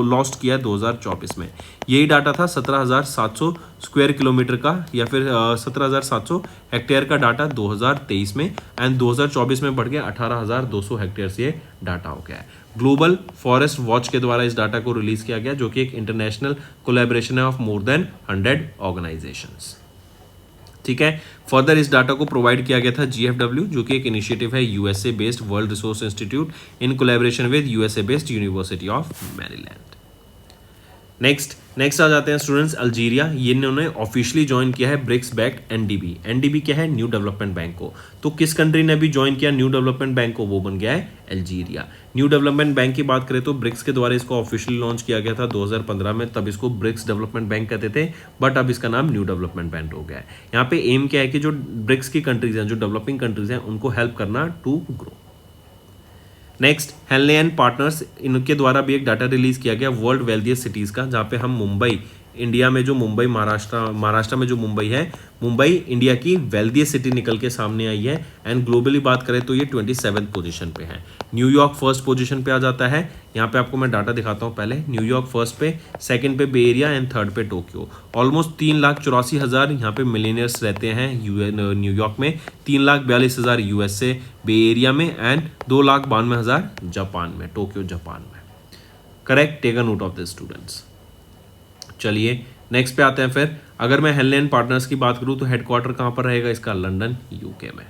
लॉस्ट किया 2024 में। यही डाटा था 17,700 स्क्वायर किलोमीटर का या फिर 17,700 हेक्टेयर का डाटा 2023 में एंड 2024 में बढ़ गया 18,200 हेक्टेयर्स ये डाटा हो गया है। ग्लोबल फॉरेस्ट वॉच के द्वारा इस डाटा को रिलीज किया गया जो कि एक इंटरनेशनल कोलैबोरेशन है ऑफ मोर देन 100 ऑर्गेनाइजेशंस। ठीक है, फर्दर इस डाटा को प्रोवाइड किया गया था GFW जो कि एक इनिशिएटिव है USA based World Resource Institute in collaboration with USA based University of Maryland. Next आ जाते हैं स्टूडेंट्स अल्जीरिया, ये इन्होंने ऑफिशियली ज्वाइन किया है ब्रिक्स बैक्ड NDB क्या है? न्यू डेवलपमेंट बैंक को। तो किस कंट्री ने भी ज्वाइन किया न्यू डेवलपमेंट बैंक को? वो बन गया है अल्जीरिया। न्यू डेवलपमेंट बैंक की बात करें तो ब्रिक्स के द्वारा इसको ऑफिशियली लॉन्च किया गया था 2015 में, तब इसको ब्रिक्स डेवलपमेंट बैंक कहते थे बट अब इसका नाम न्यू डेवलपमेंट बैंक हो गया है। यहाँ पे एम क्या है कि जो ब्रिक्स की कंट्रीज हैं, जो डेवलपिंग कंट्रीज हैं, उनको हेल्प करना to grow. Next Henley and Partners, इनके द्वारा भी एक डाटा रिलीज किया गया वर्ल्ड वेल्थिएस्ट सिटीज का, जहाँ पे हम मुंबई इंडिया में जो मुंबई महाराष्ट्र में जो मुंबई है, मुंबई इंडिया की वेल्दिएस्ट सिटी निकल के सामने आई है। एंड ग्लोबली बात करें तो ये 27th पोजीशन पे है। न्यूयॉर्क फर्स्ट पोजीशन पे आ जाता है। यहाँ पे आपको मैं डाटा दिखाता हूँ पहले। न्यूयॉर्क फर्स्ट पे, सेकंड पे बे एरिया एंड थर्ड पे टोक्यो। ऑलमोस्ट 3,84,000 यहाँ पे मिलीनियर्स रहते हैं न्यूयॉर्क में, 3,42,000 यूएसए बे एरिया में एंड 2,92,000 जापान में, टोक्यो जापान में। Correct, take a note of this students. चलिए नेक्स्ट पे आते हैं। फिर अगर मैं हेनले एंड पार्टनर्स की बात करूं तो हेडक्वार्टर कहां पर रहेगा इसका? लंदन, यूके में।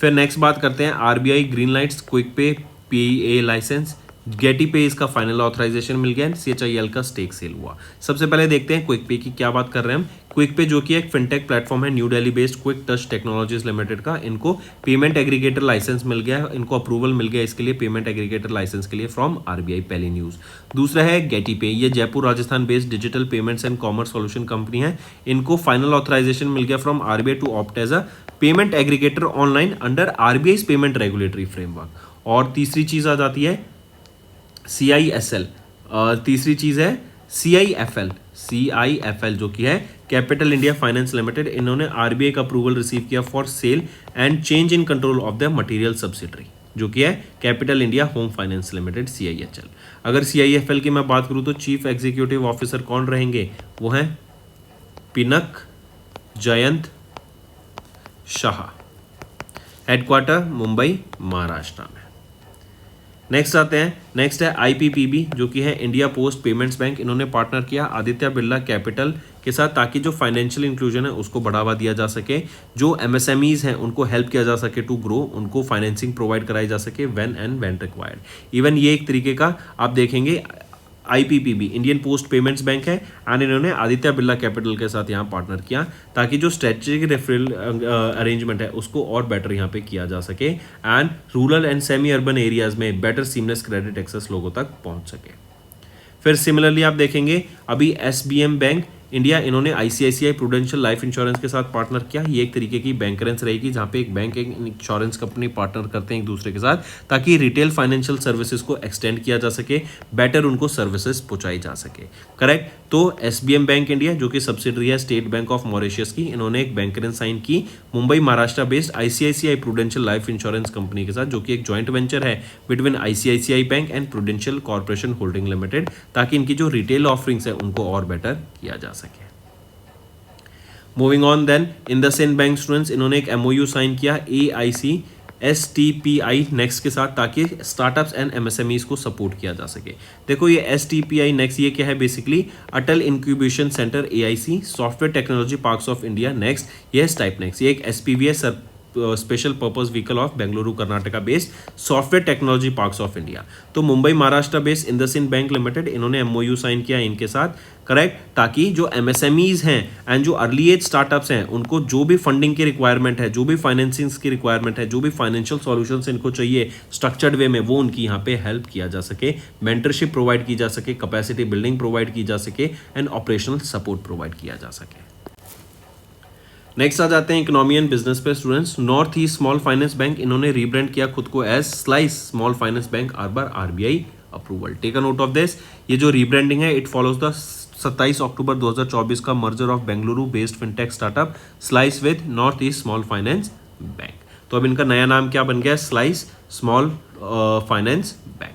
फिर नेक्स्ट बात करते हैं आरबीआई ग्रीन लाइट्स क्विक पे पीए लाइसेंस, गेटी पे इसका फाइनल ऑथराइजेशन मिल गया, सीएचआईएल का स्टेक सेल हुआ। सबसे पहले देखते हैं क्विक पे की क्या बात कर रहे हैं हम। क्विक पे जो कि एक फिनटेक प्लेटफॉर्म है, new Delhi based quick touch technologies limited का, इनको पेमेंट एग्रीगेटर लाइसेंस मिल गया है, इनको अप्रूवल मिल गया इसके लिए, पेमेंट एग्रीगेटर लाइसेंस के लिए फ्रॉम आरबीआई, पहली न्यूज। दूसरा है गेटी पे, ये Jaipur Rajasthan based digital payments and commerce solution company है, इनको फाइनल ऑथराइजेशन मिल गया from RBI to opt as a payment aggregator online under RBI payment regulatory framework. और तीसरी चीज आ जाती है CISL, तीसरी चीज है CIFL जो कि है कैपिटल इंडिया फाइनेंस लिमिटेड, इन्होंने आरबीआई का अप्रूवल रिसीव किया for sale and change in control of the material subsidiary, जो कि है capital India home finance limited CIHL। अगर CIFL की मैं बात करूं तो चीफ एग्जीक्यूटिव ऑफिसर कौन रहेंगे? वो हैं पिनक जयंत शाह, हेडक्वार्टर मुंबई महाराष्ट्र में। नेक्स्ट आते हैं, नेक्स्ट है IPPB जो कि है इंडिया पोस्ट पेमेंट्स बैंक, इन्होंने पार्टनर किया आदित्य बिरला कैपिटल के साथ ताकि जो फाइनेंशियल इंक्लूजन है उसको बढ़ावा दिया जा सके, जो MSMEs हैं उनको हेल्प किया जा सके टू ग्रो, उनको फाइनेंसिंग प्रोवाइड कराई जा सके when and when required. Even ये एक तरीके का आप देखेंगे IPPB Indian post payments bank है एंड इन्होंने आदित्य बिरला कैपिटल के साथ यहाँ पार्टनर किया ताकि जो स्ट्रेटेजिक रेफरल अरेंजमेंट है उसको और बेटर यहाँ पे किया जा सके and rural and semi urban areas में बेटर सीमलेस क्रेडिट एक्सेस लोगों तक पहुँच सके। फिर सिमिलरली आप देखेंगे अभी SBM बैंक इंडिया, इन्होंने ICICI प्रूडेंशियल लाइफ इंश्योरेंस के साथ पार्टनर किया। ये एक तरीके की बैंकरेंस रहेगी जहाँ पे एक बैंक एक इंश्योरेंस कंपनी पार्टनर करते हैं एक दूसरे के साथ ताकि रिटेल फाइनेंशियल सर्विसेज को एक्सटेंड किया जा सके, बेटर उनको सर्विसेज पहुंचाई जा सके। करेक्ट, तो SBM बैंक इंडिया जो कि सब्सिडरी है स्टेट बैंक ऑफ मॉरिशस की, इन्होंने एक बैंकरेंस साइन की Mumbai Maharashtra based ICICI prudential life insurance company के साथ, जो कि एक जॉइंट वेंचर है between ICICI bank and prudential corporation holding limited, ताकि इनकी जो रिटेल ऑफरिंग्स है उनको और बेटर किया जा सके। Moving on then, IndusInd bank students, इन्होंने एक MOU साइन किया AIC-STPI नेक्स्ट के साथ ताकि स्टार्टअप्स एंड MSMEs को सपोर्ट किया जा सके। देखो ये STPI नेक्स्ट ये क्या है? Basically Atal incubation centre AIC software technology parks of India next, ये टाइप नेक्स्ट, ये एक SPV है, special purpose vehicle of Bengaluru Karnataka based software technology parks of India. तो Mumbai Maharashtra based IndusInd bank limited, इन्होंने MOU साइन किया इनके साथ, करेक्ट, ताकि जो MSMEs हैं एंड जो अर्ली एज स्टार्टअप्स हैं उनको जो भी फंडिंग की रिक्वायरमेंट है, जो भी फाइनेंसिंग की रिक्वायरमेंट है, जो भी फाइनेंशियल सॉल्यूशंस इनको चाहिए स्ट्रक्चर्ड वे में, वो उनकी यहाँ पे हेल्प किया जा सके, मेंटरशिप प्रोवाइड की जा सके, कैपेसिटी बिल्डिंग प्रोवाइड की जा सके एंड ऑपरेशनल सपोर्ट प्रोवाइड किया जा सके। नेक्स्ट आ जाते हैं इकोनॉमी एंड बिजनेस पे students. North East Small Finance Bank, इन्होंने रीब्रांड किया खुद को as Slice Small Finance Bank are RBI approval. Take a note of this, ये जो रीब्रांडिंग है इट फॉलोज द 27 अक्टूबर 2024 का merger of Bengaluru based fintech startup slice with north East Small Finance bank. तो अब इनका नया नाम क्या बन गया? Slice Small Finance bank.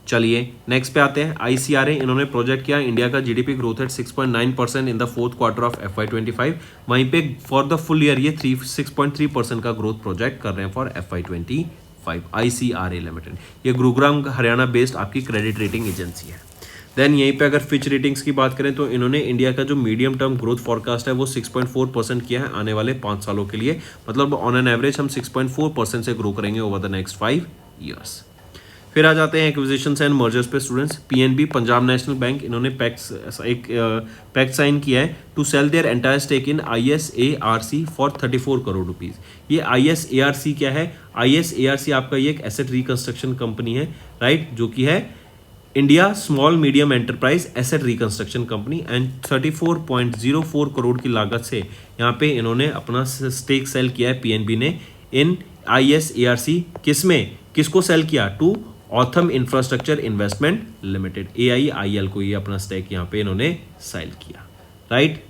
चलिए नेक्स्ट पे आते हैं ICRA, इन्होंने प्रोजेक्ट किया इंडिया का GDP growth at 6.9% in the fourth quarter of FY25। वहीं पे फॉर द फुल ईयर ये 6.3% का ग्रोथ प्रोजेक्ट कर रहे हैं फॉर FY25। ICRA लिमिटेड, ये गुरुग्राम हरियाणा बेस्ड आपकी क्रेडिट रेटिंग एजेंसी है। देन यहीं पे अगर फिच रेटिंग्स की बात करें तो इन्होंने इंडिया का जो मीडियम टर्म ग्रोथ फॉरकास्ट है वो 6.4% किया है आने वाले 5 सालों के लिए, मतलब ऑन एन एवरेज हम 6.4% से ग्रो करेंगे ओवर द नेक्स्ट 5 ईयर्स। फिर आ जाते हैं एक्विजिशंस एंड मर्जर्स पे students. PNB Punjab National Bank, इन्होंने पैक्ट साइन किया है to sell their entire stake in ISARC for 34 crore rupees. ये ISARC क्या है? ISARC आपका ये एक एसेट रिकंस्ट्रक्शन कंपनी है, राइट, जो कि है India small medium enterprise asset reconstruction company and 34.04 crore की लागत से यहाँ पे इन्होंने अपना स्टेक सेल किया है PNB ने इन ISARC। किसको सेल किया? To Authum infrastructure investment limited, AIIL को ये अपना स्टेक यहाँ पे इन्होंने सेल किया, राइट।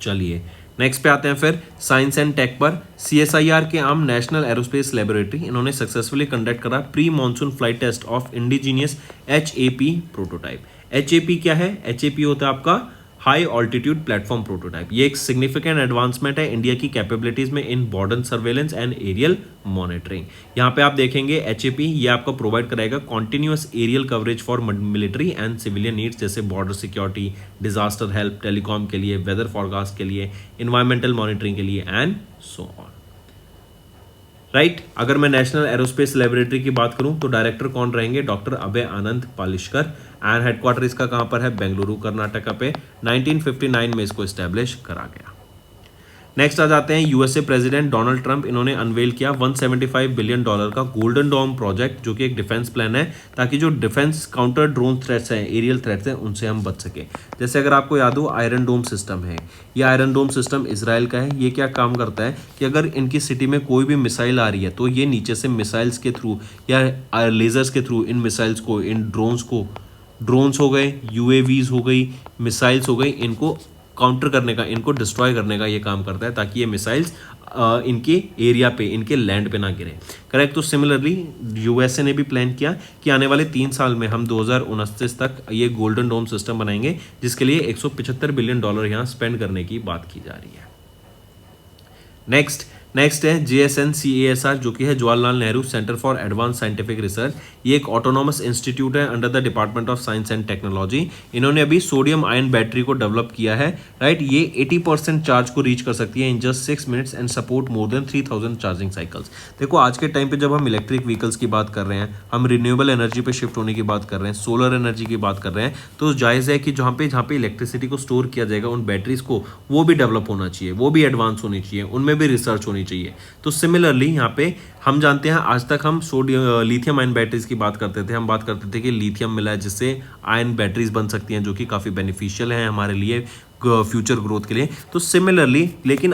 चलिए नेक्स्ट पे आते हैं फिर साइंस एंड टेक पर। CSIR के आम नेशनल एरोस्पेस लेबोरेटरी इन्होंने सक्सेसफुली कंडक्ट करा pre monsoon flight test of indigenous HAP prototype. HAP क्या है? HAP होता है आपका हाई ऑल्टीट्यूड प्लेटफॉर्म प्रोटोटाइप। ये एक सिग्निफिकेंट एडवांसमेंट है इंडिया की कैपेबिलिटीज में in border surveillance and aerial monitoring. यहाँ पे आप देखेंगे HAP ये आपको प्रोवाइड कराएगा continuous aerial coverage for military and civilian needs, जैसे border security, disaster help, telecom के लिए, वेदर फॉरकास्ट के लिए, इन्वायरमेंटल मॉनिटरिंग के लिए एंड सो ऑन, राइट। अगर मैं नेशनल एरोस्पेस लेबोरेटरी की बात करूं तो डायरेक्टर कौन रहेंगे? Doctor Abhay Anand Palshikar. And headquarter इसका कहां पर है? बेंगलुरु कर्नाटका पे। 1959 में इसको एस्टेब्लिश करा गया। नेक्स्ट आ जाते हैं USA प्रेसिडेंट डोनाल्ड ट्रंप, इन्होंने अनवेल किया $175 बिलियन का गोल्डन डोम प्रोजेक्ट, जो कि एक डिफेंस प्लान है ताकि जो डिफेंस काउंटर ड्रोन थ्रेट्स हैं, एरियल थ्रेट्स हैं, उनसे हम बच सके। जैसे अगर आपको याद हो आयरन डोम सिस्टम है, ये आयरन डोम सिस्टम इसराइल का है। ये क्या काम करता है कि अगर इनकी सिटी में कोई भी मिसाइल आ रही है तो ये नीचे से मिसाइल्स के थ्रू या लेजर्स के थ्रू इन मिसाइल्स को, इन ड्रोन्स हो गए, UAVs हो गई, मिसाइल्स हो गई, इनको काउंटर करने का, इनको डिस्ट्रॉय करने का ये काम करता है ताकि ये मिसाइल्स इनके एरिया पे, इनके लैंड पे ना गिरे, करेक्ट। तो सिमिलरली USA ने भी प्लान किया कि आने वाले 3 साल में हम 2029 तक ये गोल्डन डोम सिस्टम बनाएंगे, जिसके लिए $175 बिलियन यहाँ स्पेंड करने की बात की जा रही है। नेक्स्ट है JSNCASR, जो कि है Jawaharlal Nehru centre for advance scientific research. ये एक ऑटोनॉमस इंस्टीट्यूट है under the department of science and technology. इन्होंने अभी सोडियम आयन बैटरी को डेवलप किया है, राइट। ये 80% चार्ज को रीच कर सकती है in just 6 minutes and support more than 3000 charging cycles. देखो आज के टाइम पे जब हम इलेक्ट्रिक व्हीकल्स की बात कर रहे हैं, हम रिन्यूएबल एनर्जी पे शिफ्ट होने की बात कर रहे हैं, सोलर एनर्जी की बात कर रहे हैं, तो जायज़ है कि जहाँ पे इलेक्ट्रिसिटी को स्टोर किया जाएगा उन बैटरीज को, वो भी डेवलप होना चाहिए, वो भी एडवांस होनी चाहिए, उनमें भी रिसर्च होनी चाहिए। तो सिमिलरली यहाँ पे हम जानते हैं आज तक हम लिथियम आयन बैटरीज की बात करते थे, हम बात करते थे कि लिथियम मिला है जिससे आयन बैटरीज बन सकती हैं, जो कि काफ़ी बेनिफिशियल है हमारे लिए फ्यूचर ग्रोथ के लिए। तो सिमिलरली लेकिन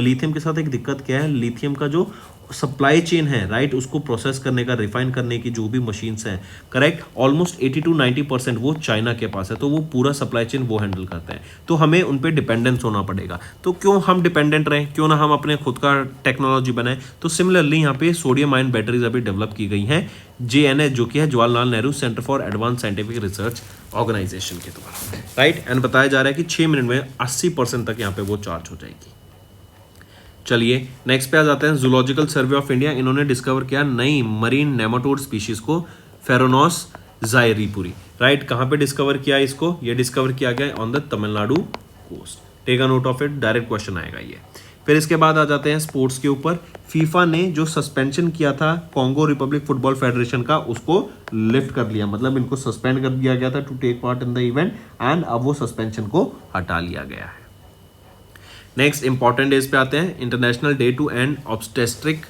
लिथियम के साथ एक दिक्कत क्या है? लिथियम का जो सप्लाई चेन है, राइट, उसको प्रोसेस करने का, रिफाइन करने की जो भी मशीन्स हैं, करेक्ट, ऑलमोस्ट 80 to 90% वो चाइना के पास है। तो वो पूरा सप्लाई चेन वो हैंडल करते हैं, तो हमें उन पर डिपेंडेंस होना पड़ेगा। तो क्यों हम डिपेंडेंट रहें, क्यों ना हम अपने खुद का टेक्नोलॉजी बनाएं। तो सिमिलरली यहाँ पे सोडियम आयन बैटरीज अभी डेवलप की गई हैं JNS, जो कि है Jawaharlal Nehru centre for advance scientific research organisation के द्वारा, राइट। एंड बताया जा रहा है कि 6 मिनट में 80% तक यहाँ पे वो चार्ज हो जाएगी। चलिए नेक्स्ट पे आ जाते हैं जूलॉजिकल सर्वे ऑफ इंडिया। इन्होंने डिस्कवर किया नई मरीन नेमाटोड स्पीशीज को, फेरोनोस ज़ाइरिपुरी, राइट। कहाँ पे डिस्कवर किया इसको? ये डिस्कवर किया गया on the Tamil Nadu coast. Take a note of it, direct question आएगा ये। फिर इसके बाद आ जाते हैं स्पोर्ट्स के ऊपर। फीफा ने जो सस्पेंशन किया था कॉन्गो रिपब्लिक फुटबॉल फेडरेशन का, उसको लिफ्ट कर लिया, मतलब इनको सस्पेंड कर दिया गया था to take part in the event, and अब वो सस्पेंशन को हटा लिया गया है। नेक्स्ट इंपॉर्टेंट डेज पे आते हैं। International day to end obstetric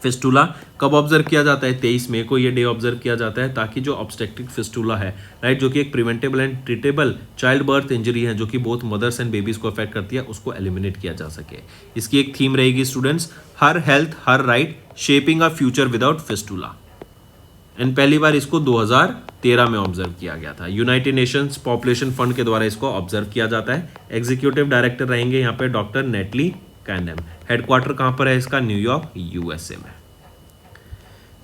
fistula कब ऑब्जर्व किया जाता है? 23 मई को ये डे ऑब्जर्व किया जाता है ताकि जो ऑब्स्टेट्रिक फिस्टूला है, राइट, जो कि एक preventable and treatable child birth injury है, जो कि बोथ मदर्स एंड बेबीज को अफेक्ट करती है, उसको एलिमिनेट किया जा सके। इसकी एक थीम रहेगी students, her health her right, shaping a future without fistula. And पहली बार इसको 2013 में ऑब्जर्व किया गया था। यूनाइटेड नेशंस पॉपुलेशन फंड के द्वारा इसको ऑब्जर्व किया जाता है। एग्जीक्यूटिव डायरेक्टर रहेंगे यहाँ पे डॉक्टर नेटली कैंडम। हेडक्वार्टर कहाँ पर है इसका? न्यूयॉर्क USA में।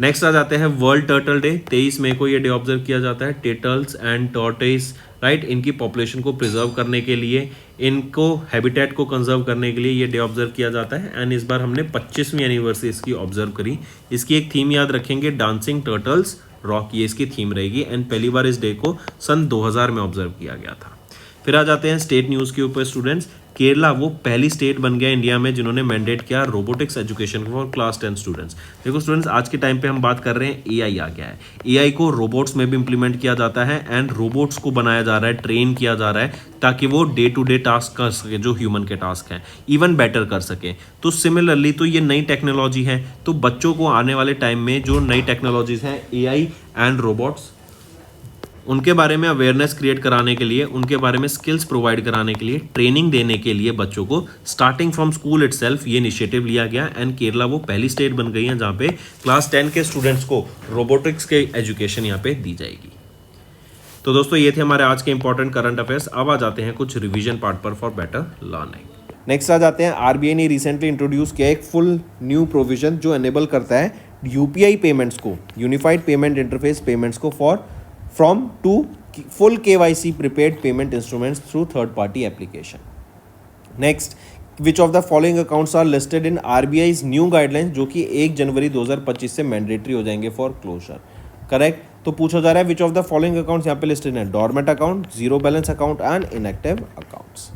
नेक्स्ट आ जाते हैं वर्ल्ड टर्टल डे। 23 मई को ये डे ऑब्जर्व किया जाता है। टेटल्स एंड टॉर्टोइस, राइट, इनकी पॉपुलेशन को प्रिजर्व करने के लिए, इनको हैबिटेट को कंजर्व करने के लिए ये डे ऑब्जर्व किया जाता है। एंड इस बार हमने 25वीं एनिवर्सरी इसकी ऑब्जर्व करी। इसकी एक थीम याद रखेंगे, डांसिंग टर्टल्स रॉक, ये इसकी थीम रहेगी। एंड पहली बार इस डे को सन 2000 में ऑब्जर्व किया गया था। फिर आ जाते हैं स्टेट न्यूज़ के ऊपर स्टूडेंट्स। केरला वो पहली स्टेट बन गया इंडिया में जिन्होंने मैंडेट किया robotics education for class 10 students. देखो स्टूडेंट्स, आज के टाइम पे हम बात कर रहे हैं AI आ गया है। AI को रोबोट्स में भी इंप्लीमेंट किया जाता है एंड रोबोट्स को बनाया जा रहा है, ट्रेन किया जा रहा है ताकि वो डे टू डे टास्क कर सके, जो ह्यूमन के टास्क हैं, इवन बेटर कर सके। तो सिमिलरली तो ये नई टेक्नोलॉजी है, तो बच्चों को आने वाले टाइम में जो नई टेक्नोलॉजीज हैं AI एंड रोबोट्स, उनके बारे में अवेयरनेस क्रिएट कराने के लिए, उनके बारे में स्किल्स प्रोवाइड कराने के लिए, ट्रेनिंग देने के लिए बच्चों को स्टार्टिंग फ्रॉम स्कूल इटसेल्फ ये इनिशिएटिव लिया गया। एंड केरला वो पहली स्टेट बन गई है जहाँ पे क्लास 10 के स्टूडेंट्स को रोबोटिक्स के एजुकेशन यहाँ पे दी जाएगी। तो दोस्तों ये थे हमारे आज के इंपॉर्टेंट करंट अफेयर्स। अब आ जाते हैं कुछ रिवीजन पार्ट पर फॉर बेटर लर्निंग। नेक्स्ट आ जाते हैं, आरबीआई ने रिसेंटली इंट्रोड्यूस किया एक फुल न्यू प्रोविजन जो एनेबल करता है यूपीआई पेमेंट्स को, यूनिफाइड पेमेंट इंटरफेस पेमेंट्स को from to full KYC prepaid payment instruments through third party application. Next, which of the following accounts are listed in RBI's new guidelines जो कि 1 जनवरी 2025 से mandatory हो जाएंगे for closure. Correct, तो पूछा जा रहा है विच ऑफ द फॉलोइंग अकाउंट्स यहाँ पे लिस्टेड है, dormant account, zero balance account and inactive accounts.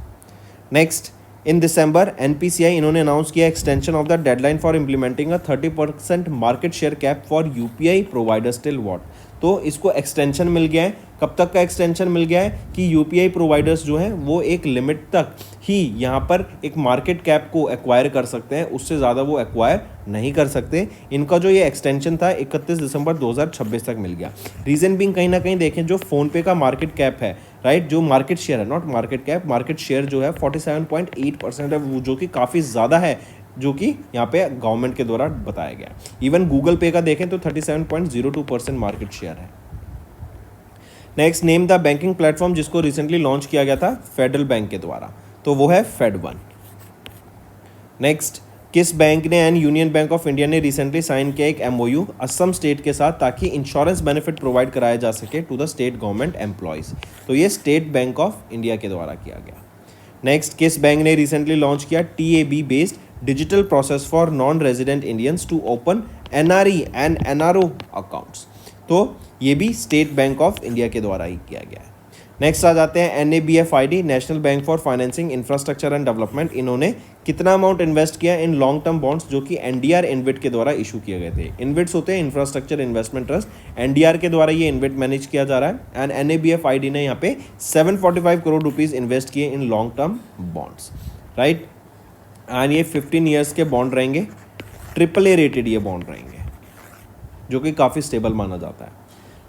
Next, in December NPCI इन्होंने अनाउंस किया extension of the deadline for implementing a 30% market share cap for UPI providers till what. तो इसको extension मिल गया है, कब तक का एक्सटेंशन मिल गया है कि यूपीआई प्रोवाइडर्स जो हैं वो एक लिमिट तक ही यहाँ पर एक मार्केट कैप को एक्वायर कर सकते हैं, उससे ज़्यादा वो एक्वायर नहीं कर सकते। इनका जो ये एक्सटेंशन था 31 दिसंबर 2026 तक मिल गया। रीज़न बिंग कहीं ना कहीं देखें जो फ़ोनपे का मार्केट कैप है, राइट, जो मार्केट शेयर है, not market cap, market share जो है 47.8% है, वो जो कि काफ़ी ज़्यादा है, जो कि यहाँ पे गवर्नमेंट के द्वारा बताया गया। इवन गूगल पे का देखें तो 37.02% मार्केट शेयर है। Next, name the banking platform जिसको रिसेंटली लॉन्च किया गया था फेडरल बैंक के द्वारा, तो वो है फेड1। नेक्स्ट, किस बैंक ने and union bank of India ने रिसेंटली साइन किया एक एमओयू असम स्टेट के साथ ताकि इंश्योरेंस बेनिफिट प्रोवाइड कराया जा सके to the state government employees, तो ये स्टेट बैंक ऑफ इंडिया के द्वारा किया गया। नेक्स्ट, किस बैंक ने रिसेंटली लॉन्च किया TAB based digital process for non resident Indians to open NRE and NRO accounts, तो ये भी स्टेट बैंक ऑफ इंडिया के द्वारा ही किया गया है। नेक्स्ट आ जाते हैं NABFID, national bank for financing infrastructure and development. इन्होंने कितना अमाउंट इन्वेस्ट किया इन लॉन्ग टर्म बॉन्ड्स जो कि NDR इन्विट के द्वारा इशू किए गए थे। इन्विट्स होते हैं इंफ्रास्ट्रक्चर इन्वेस्टमेंट ट्रस्ट, NDR के द्वारा ये इन्विट मैनेज किया जा रहा है। एंड NABFID ने यहाँ पे 745 करोड़ रुपीज़ इन्वेस्ट किए in long term bonds, right. And ये 15 ईयर्स के बॉन्ड रहेंगे, AAA रेटेड ये बॉन्ड रहेंगे, जो कि काफ़ी स्टेबल माना जाता है।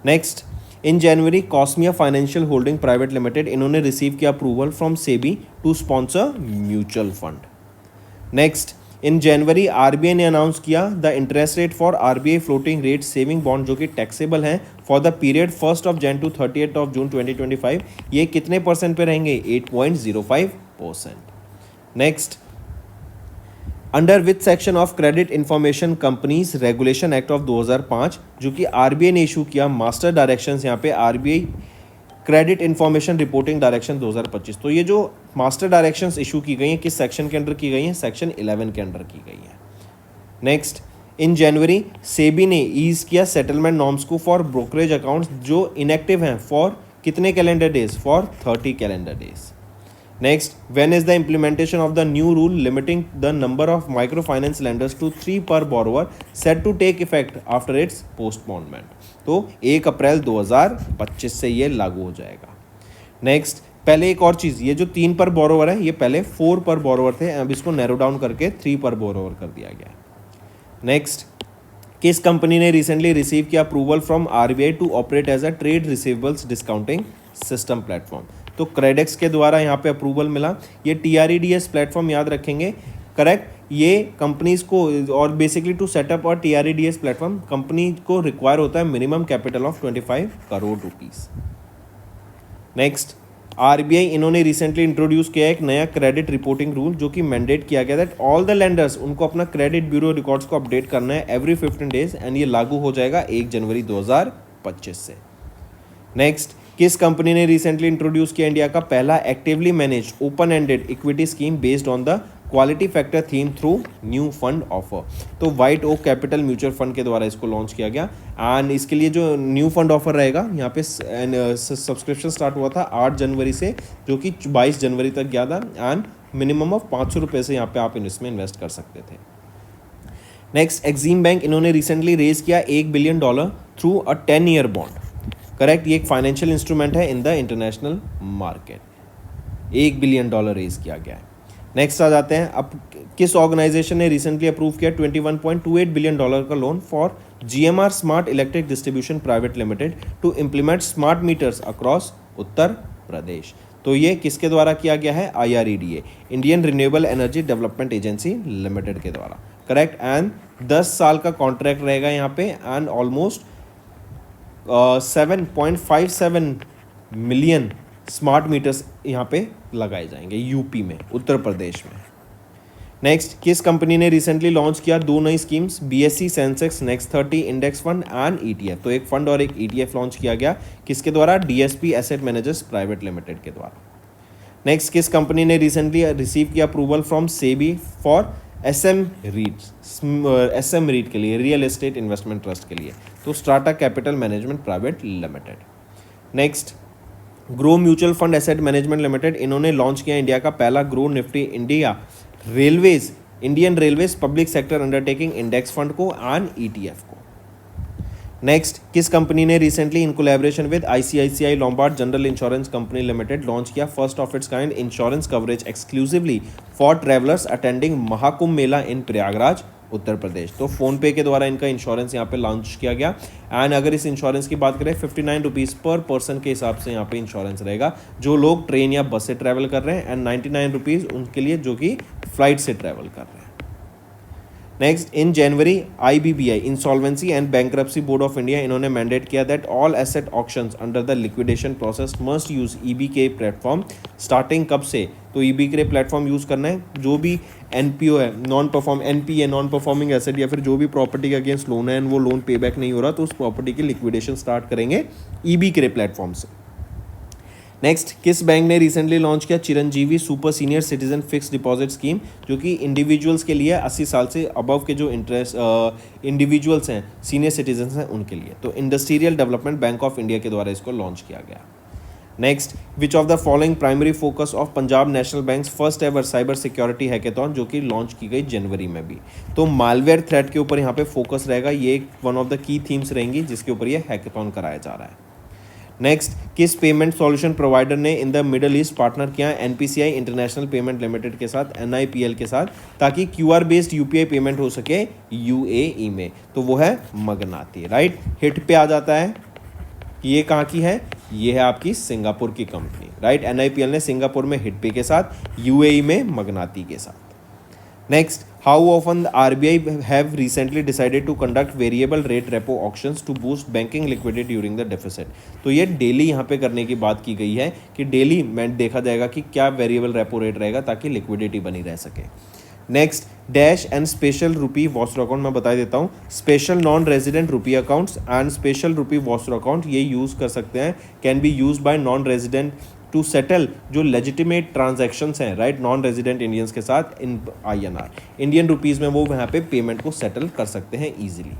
Next, in January Cosmea financial holding private limited इन्होंने रिसीव किया approval from SEBI to sponsor mutual fund. Next, in January RBI ने अनाउंस किया the interest rate for RBI floating rate saving bond जो कि taxable हैं for the period 1 Jan to 30 June 2025। ये कितने percent पे रहेंगे, 8.05%। Next, under which section of credit information companies regulation act of 2005 जो कि आरबीआई ने इशू किया मास्टर डायरेक्शंस, यहाँ पे RBI credit information reporting direction 2025। तो ये जो मास्टर डायरेक्शंस इशू की गई हैं किस सेक्शन के अंडर की गई हैं, सेक्शन 11 के अंडर की गई हैं। नेक्स्ट, इन जनवरी सेबी ने ईज किया सेटलमेंट नॉर्म्स को फॉर ब्रोकरेज अकाउंट्स जो इनएक्टिव हैं फॉर कितने calendar days, for 30 calendar days. Next, when is the implementation of the new rule limiting the number of microfinance lenders to 3 per borrower set to take effect after its postponement? तो 1 अप्रैल 2025 से ये लागू हो जाएगा। Next, पहले एक और चीज़, ये जो 3 पर बोरोवर है ये पहले 4 पर बोरोवर थे, अब इसको नैरो डाउन करके 3 पर बोरोवर कर दिया गया। नेक्स्ट, किस कंपनी ने रिसेंटली रिसीव किया approval from RBI to operate as a trade receivables discounting system platform, तो क्रेडेक्स के द्वारा यहाँ पे अप्रूवल मिला। ये TREDS प्लेटफॉर्म याद रखेंगे, करेक्ट। ये कंपनीज को और बेसिकली टू सेटअप और TREDS प्लेटफॉर्म कंपनी को रिक्वायर होता है minimum capital of 25 crore rupees. Next, RBI इन्होंने रिसेंटली इंट्रोड्यूस किया एक नया क्रेडिट रिपोर्टिंग रूल जो कि मैंडेट किया गया दैट ऑल द लेंडर्स उनको अपना क्रेडिट ब्यूरो रिकॉर्ड्स को अपडेट करना है एवरी 15 डेज एंड ये लागू हो जाएगा 1 जनवरी 2025 से। नेक्स्ट, किस कंपनी ने रिसेंटली इंट्रोड्यूस किया इंडिया का पहला actively managed open ended equity scheme based on the quality factor theme through new fund offer, तो White Oak capital mutual fund के द्वारा इसको लॉन्च किया गया। एंड इसके लिए जो न्यू फंड ऑफर रहेगा यहाँ पे सब्सक्रिप्शन स्टार्ट हुआ था 8 जनवरी से जो कि 22 जनवरी तक गया था एंड मिनिमम ऑफ 500 रुपये से यहाँ पे आप इसमें इन्वेस्ट कर सकते थे। नेक्स्ट, एक्सिम बैंक इन्होंने रिसेंटली रेज किया $1 billion through a 10-year bond, correct. ये एक फाइनेंशियल इंस्ट्रूमेंट है in the international market, $1 billion raise किया गया है। नेक्स्ट आ जाते हैं, अब किस ऑर्गेनाइजेशन ने रिसेंटली अप्रूव किया $21.28 बिलियन का loan for GMR Smart Electric Distribution Private Limited to implement smart meters across उत्तर प्रदेश। तो ये किसके द्वारा किया गया है? IREDA, Indian renewable energy development agency limited के द्वारा। करेक्ट। एंड 10 साल का कॉन्ट्रैक्ट रहेगा यहाँ पे and almost 7.57 million smart meters यहाँ पे लगाए जाएंगे यूपी में, उत्तर प्रदेश में। नेक्स्ट, किस कंपनी ने रिसेंटली लॉन्च किया 2 नई schemes, BSE Sensex next 30 index fund and ETF। तो एक फंड और एक ETF लॉन्च किया गया, किसके द्वारा? DSP asset managers private limited के द्वारा। नेक्स्ट, किस कंपनी ने रिसेंटली रिसीव किया approval from SEBI for SM REIT के लिए, रियल एस्टेट इन्वेस्टमेंट ट्रस्ट के लिए? तो Strata capital management private limited. Next, Groww mutual fund asset management limited, इन्होंने लॉन्च किया इंडिया का पहला Groww Nifty India railways, Indian railways public sector undertaking index fund को एंड ETF को। नेक्स्ट, किस कंपनी ने recently in collaboration with ICICI Lombard general insurance company limited launch किया first of its kind insurance coverage exclusively for travellers attending Mahakumbh Mela in Prayagraj, Uttar Pradesh? तो phone पे के द्वारा इनका इंश्योरेंस यहाँ पे लॉन्च किया गया एंड अगर इस इंश्योरेंस की बात करें 59 रुपीज़ पर पर्सन के हिसाब से यहाँ पे इंश्योरेंस रहेगा जो लोग ट्रेन या बस से ट्रैवल कर रहे हैं एंड 99 रुपीज़ उनके लिए जो कि फ्लाइट से ट्रैवल कर रहे हैं। Next, in January IBBI insolvency and bankruptcy board of India, इन्होंने मैंडेट किया that all asset auctions under the liquidation process must use EBK platform. Starting कब से? तो EBK प्लेटफॉर्म यूज़ करना है। जो भी NPO है, NPA नॉन परफॉर्मिंग एसेट, या फिर जो भी प्रॉपर्टी के अगेंस्ट लोन है एंड वो लोन पे बैक नहीं हो रहा, तो उस प्रॉपर्टी की लिक्विडेशन स्टार्ट करेंगे EBK प्लेटफॉर्म से। नेक्स्ट, किस बैंक ने रिसेंटली लॉन्च किया Chiranjeevi super senior citizen fix deposit scheme, जो कि इंडिविजुअल्स के लिए 80 साल से अबव के जो इंडिविजुअल्स हैं, सीनियर सिटीजन हैं, उनके लिए? तो industrial development bank of India के द्वारा इसको लॉन्च किया गया। Next, which of the following primary focus of Punjab National bank first ever cyber security hackathon, जो कि लॉन्च की गई जनवरी में भी? तो मालवेयर थ्रेट के ऊपर यहाँ पे फोकस रहेगा, ये one of the key themes रहेंगी जिसके ऊपर ये हैकेथॉन कराया जा रहा है। नेक्स्ट, किस पेमेंट सॉल्यूशन प्रोवाइडर ने in the middle east partner किया NPCI इंटरनेशनल पेमेंट लिमिटेड के साथ, NIPL के साथ, ताकि QR बेस्ड UPI पेमेंट हो सके UAE में? तो वो है मगनाती। राइट, हिट पे आ जाता है कि ये कहाँ की है? ये है आपकी सिंगापुर की कंपनी। राइट, NIPL ने सिंगापुर में हिट पे के साथ, UAE में मगनाती के साथ। Next, how often RBI have recently decided to conduct variable rate repo auctions to boost banking liquidity during the deficit? तो ये डेली यहाँ पे करने की बात की गई है कि डेली में देखा जाएगा कि क्या वेरिएबल रेपो रेट रहेगा ताकि लिक्विडिटी बनी रह सके। Next, dash and special rupee vostro account मैं बता देता हूँ। Special non resident rupee accounts and special rupee vostro account ये यूज़ कर सकते हैं, can be use by non resident to settle जो लेजिटिमेट ट्रांजैक्शंस हैं, राइट, नॉन रेजिडेंट इंडियंस के साथ इन INR इंडियन रुपीज़ में, वो वहाँ पे पेमेंट को सेटल कर सकते हैं easily.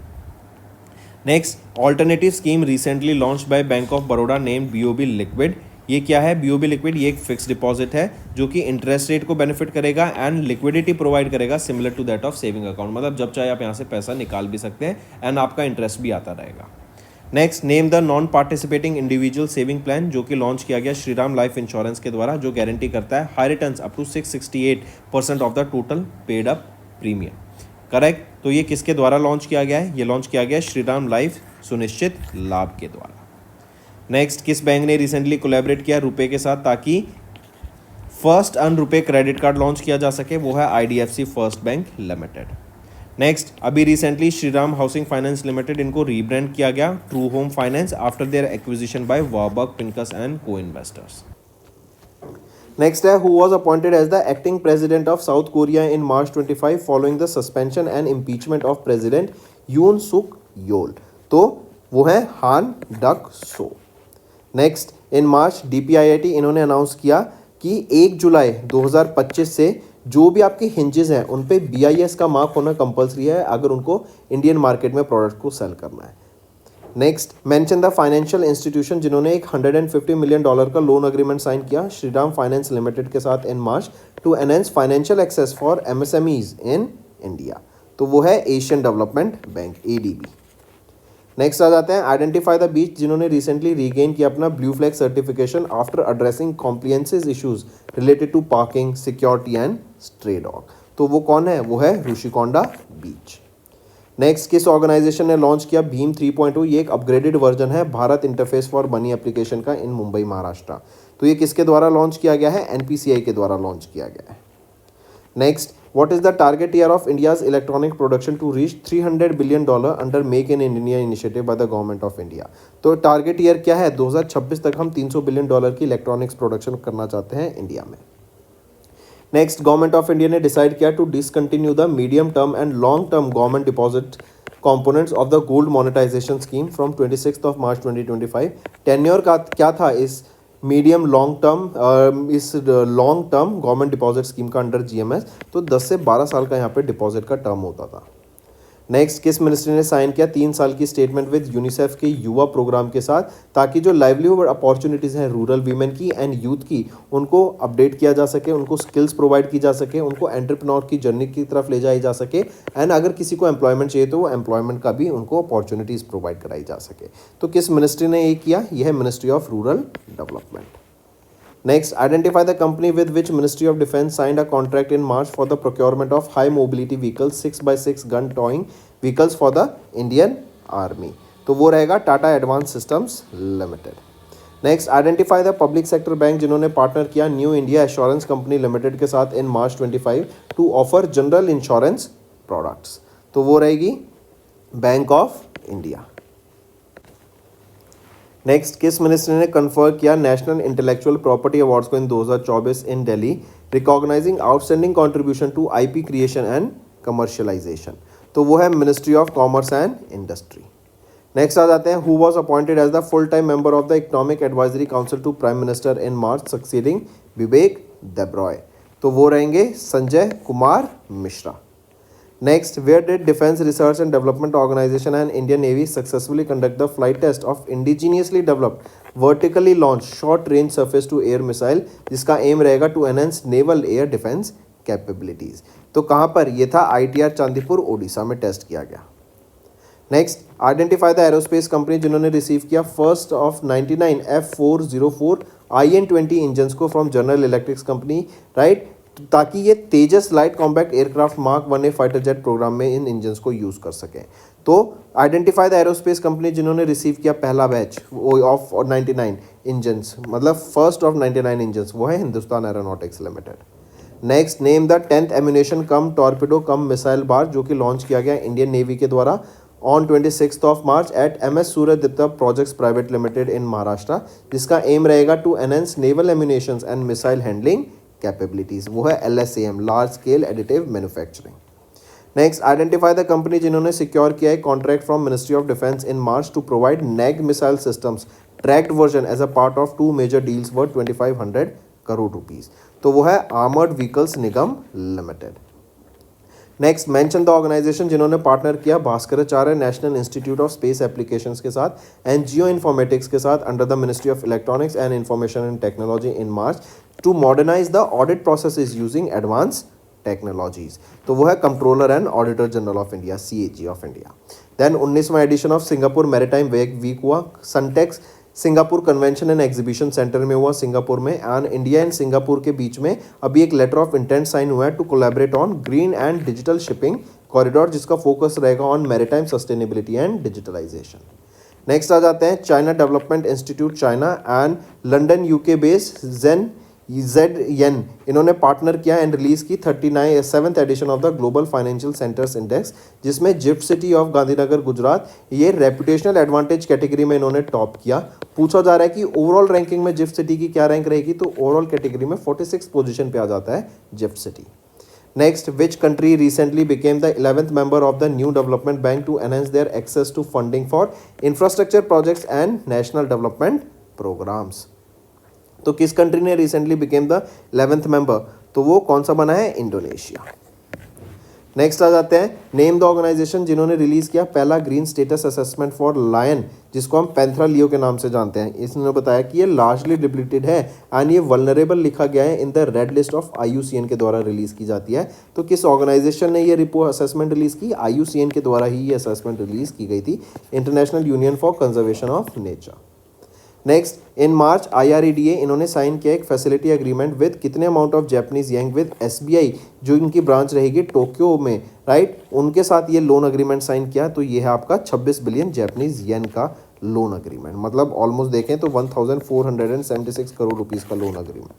Next, alternative scheme recently launch by bank of Baroda name BOB liquid. ये क्या है BOB लिक्विड? ये एक फिक्स डिपॉजिट है जो कि इंटरेस्ट रेट को बेनिफिट करेगा एंड लिक्विडिटी प्रोवाइड करेगा similar to that of saving account, मतलब जब चाहे आप यहाँ से पैसा निकाल भी सकते हैं एंड आपका इंटरेस्ट भी आता रहेगा। Next, name the non participating individual saving plan, जो कि लॉन्च किया गया श्रीराम लाइफ इंश्योरेंस के द्वारा, जो गारंटी करता है high returns up to 668% of the total paid up premium. Correct, तो ये किसके द्वारा लॉन्च किया गया है? ये लॉन्च किया गया श्रीराम लाइफ सुनिश्चित लाभ के द्वारा। नेक्स्ट, किस बैंक ने रिसेंटली कोलैबोरेट किया रुपए के साथ ताकि फर्स्ट अर्न रुपए क्रेडिट कार्ड लॉन्च किया जा सके? वो है IDFC first bank limited. Next, अभी recently Shriram housing finance limited इनको रीब्रांड किया गया true home finance after their acquisition by Warburg Pincus and co investors. Next है, who was appointed as the acting president of South Korea in March 25 following the suspension and impeachment of president Yoon Suk Yeol? तो वो है हान duck so. Next, in March DPIIT इन्होंने announce किया कि 1 जुलाई 2025 से जो भी आपके हिंजेस हैं उन पे BIS का मार्क होना कंपलसरी है अगर उनको इंडियन मार्केट में प्रोडक्ट को सेल करना है। Next, mention the financial institution जिन्होंने एक $150 मिलियन का लोन अग्रीमेंट साइन किया श्रीराम फाइनेंस लिमिटेड के साथ in March to enhance financial access for MSMEs in India. तो वो है Asian development bank ADB। Next आ जाते हैं, आइडेंटिफाई द बीच जिन्होंने रिसेंटली रीगेन किया अपना blue flag certification after addressing compliances issues related to parking, security and stray dog. तो वो कौन है? वो है ऋषिकोंडा बीच। नेक्स्ट किस ऑर्गेनाइजेशन ने लॉन्च किया भीम 3.0? ये एक अपग्रेडेड वर्जन है Bharat interface for money application का इन मुंबई महाराष्ट्र। तो ये किसके द्वारा लॉन्च किया गया है? एनपीसीआई के द्वारा लॉन्च किया गया है। Next, what is the target year of India's electronic production to reach $300 billion under make in India initiative by the government of India? तो टारगेट ईयर क्या है? 2026 तक हम $300 बिलियन की इलेक्ट्रॉनिक्स प्रोडक्शन करना चाहते हैं इंडिया में। नेक्स्ट, गवर्नमेंट ऑफ इंडिया ने डिसाइड किया to discontinue the medium term and long term government deposit components of the gold monetization scheme from 26th of March 2025। Tenure का क्या था इस मीडियम लॉन्ग टर्म इस long term government deposit scheme का under GMS? तो 10 से 12 साल का यहाँ पे डिपॉजिट का टर्म होता था। नेक्स्ट, किस मिनिस्ट्री ने साइन किया 3 साल की स्टेटमेंट विद यूनिसेफ के युवा प्रोग्राम के साथ, ताकि जो लाइवलीहुड अपॉर्चुनिटीज़ हैं रूरल वीमेन की एंड यूथ की, उनको अपडेट किया जा सके, उनको स्किल्स प्रोवाइड की जा सके, उनको एंटरप्रेन्योर की जर्नी की तरफ ले जाई जा सके, एंड अगर किसी को एम्प्लॉयमेंट चाहिए तो वो एम्प्लॉयमेंट का भी उनको अपॉर्चुनिटीज़ प्रोवाइड कराई जा सके। तो किस मिनिस्ट्री ने ये किया? यह है ministry of rural development. Next, identify the company with which Ministry of Defence signed a contract in March for the procurement of high mobility vehicles 6x6 gun towing vehicles for the Indian Army। तो वो रहेगा Tata advanced systems limited. Next, identify the public sector bank जिन्होंने partner किया new India assurance company limited के साथ in March 25 to offer general insurance products. तो वो रहेगी बैंक ऑफ इंडिया। नेक्स्ट, किस मिनिस्ट्री ने कन्फर किया नेशनल इंटेलेक्चुअल प्रॉपर्टी अवार्ड्स को in 2024 in Delhi, recognising outstanding contribution to IP creation and commercialisation? तो वो है ministry of commerce and industry. Next आ जाते हैं, who was appointed as the full time member of the economic advisory council to prime minister in March succeeding Vivek Debroy? तो वो रहेंगे Sanjay Kumar Mishra. Next, where did Defense Research and Development Organization and Indian Navy successfully conduct the flight test of indigenously developed vertically launched short range surface to air missile, जिसका aim रहेगा to enhance naval air defence capabilities? तो कहाँ पर? ये था ITR Chandipur Odisha में test किया गया। Next, identify the aerospace company जिन्होंने रिसीव किया first of 99 F404 IN-20 engines को from general electrics company, right, ताकि ये Tejas light compact aircraft mark 1A fighter jet programme में इन इंजन्स को यूज़ कर सकें। तो आइडेंटिफाई द एरोस्पेस कंपनी जिन्होंने रिसीव किया पहला बैच ऑफ 99 इंजन्स, मतलब फर्स्ट ऑफ 99 इंजन्स, वो है Hindustan aeronautics limited. Next, name the 10th ammunition come torpedo cum missile barge जो कि लॉन्च किया गया इंडियन नेवी के द्वारा on 26th of March at MS Suryadatta projects private limited in Maharashtra, जिसका एम रहेगा to enhance naval ammunitions and missile handling capabilities. वो है LSAM, large scale additive manufacturing. Next, identify the company जिन्होंने secure किया है contract from ministry of defence in March to provide Nag missile systems tracked version as a part of 2 major deals worth 2500 crore rupees. तो वो है armoured vehicles Nigam limited. Next, mention the organisation जिन्होंने partner किया Bhaskaracharya national institute of space applications के साथ and geo informatics के साथ under the ministry of electronics and information and technology in March to modernise the audit process using advanced technologies. तो वो है controller and auditor general of India, CAG of India. Then 19वां edition of Singapore maritime week हुआ, Suntec Singapore convention and exhibition centre में हुआ Singapore में, and India and Singapore के बीच में अभी एक लेटर ऑफ इंटेंट साइन हुआ है to collaborate on green and digital shipping corridor, जिसका फोकस रहेगा on maritime sustainability and digitalisation. Next आ जाते हैं China development institute China and London UK based ZN, इन्होंने पार्टनर किया एंड रिलीज की 7th edition of the global financial centres index, जिसमें gift city of Gandhinagar Gujarat ये रेपुटेशनल एडवांटेज कैटेगरी में इन्होंने टॉप किया। पूछा जा रहा है कि ओवरऑल रैंकिंग में गिफ्ट सिटी की क्या रैंक रहेगी, तो ओवरऑल कैटेगरी में 46 पोजीशन पे आ जाता है gift city. Next, which country recently became the 11th member of the new development bank to enhance their access to funding for infrastructure projects and national development programmes? तो किस country ने recently became the 11th member? तो वो कौन सा बना है? Indonesia. Next आ जाते हैं, नेम द ऑर्गेनाइजेशन जिन्होंने रिलीज किया पहला green status assessment for lion, जिसको हम पैंथरा लियो के नाम से जानते हैं। इसने बताया कि ये लार्जली डिप्लीटेड है एंड ये वल्नरेबल लिखा गया है in the red list of IUCN के द्वारा रिलीज की जाती है। तो किस ऑर्गेनाइजेशन ने ये रिपोर्ट असेसमेंट रिलीज की? IUCN के द्वारा ही ये असेसमेंट रिलीज की गई थी, international union for conservation of nature. Next, in March IREDA इन्होंने साइन किया एक फैसिलिटी एग्रीमेंट विद कितने amount of Japanese yen with SBI, जो इनकी ब्रांच रहेगी टोक्यो में, राइट, उनके साथ ये लोन अग्रीमेंट साइन किया। तो ये है आपका 26 बिलियन जैपनीज येन का लोन अग्रीमेंट, मतलब ऑलमोस्ट देखें तो 1476 करोड़ रुपीज़ का लोन अग्रीमेंट।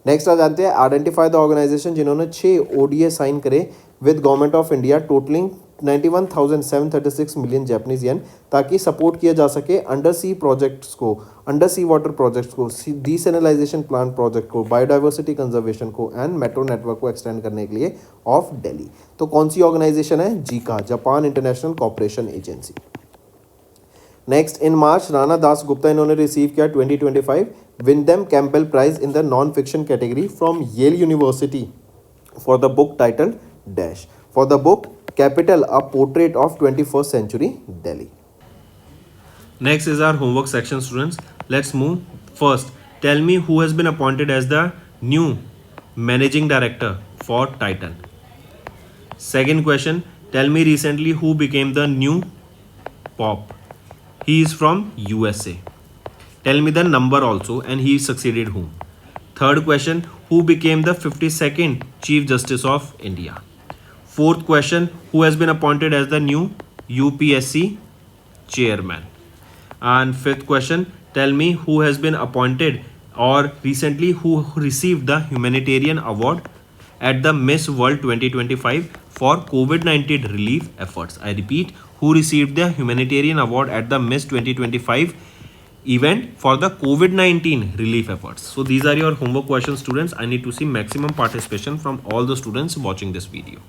नेक्स्ट आ जाते हैं, आइडेंटिफाई द ऑर्गेनाइजेशन जिन्होंने 6 ODA साइन करे with government of India totalling 91,736 million Japanese yen, ताकि सपोर्ट किया जा सके अंडर सी प्रोजेक्ट्स को, अंडर सी वाटर प्रोजेक्ट्स को, डिसैलिनाइजेशन प्लांट प्रोजेक्ट को, बायोडाइवर्सिटी कंजर्वेशन को एंड मेट्रो नेटवर्क को एक्सटेंड करने के लिए ऑफ दिल्ली। तो कौन सी ऑर्गेनाइजेशन है? JICA, Japan International corporation agency. Next, in March Rana Dasgupta इन्होंने रिसीव किया 2025 Windham Campbell prize in the non fiction category from Yale university for the book title dash, for the book capital a portrait of 21st century Delhi. Next is our homework section, students. Let's move. First, tell me who has been appointed as the new managing director for Titan. Second question, tell me recently who became the new Pop. He is from USA. Tell me the number also and he succeeded whom. Third question, who became the 52nd Chief Justice of India. Fourth question, who has been appointed as the new UPSC chairman. And fifth question, tell me who has been appointed or recently who received the humanitarian award at the Miss World 2025 for COVID-19 relief efforts. I repeat, who received the humanitarian award at the Miss 2025 event for the COVID-19 relief efforts. So these are your homework questions, students. I need to see maximum participation from all the students watching this video.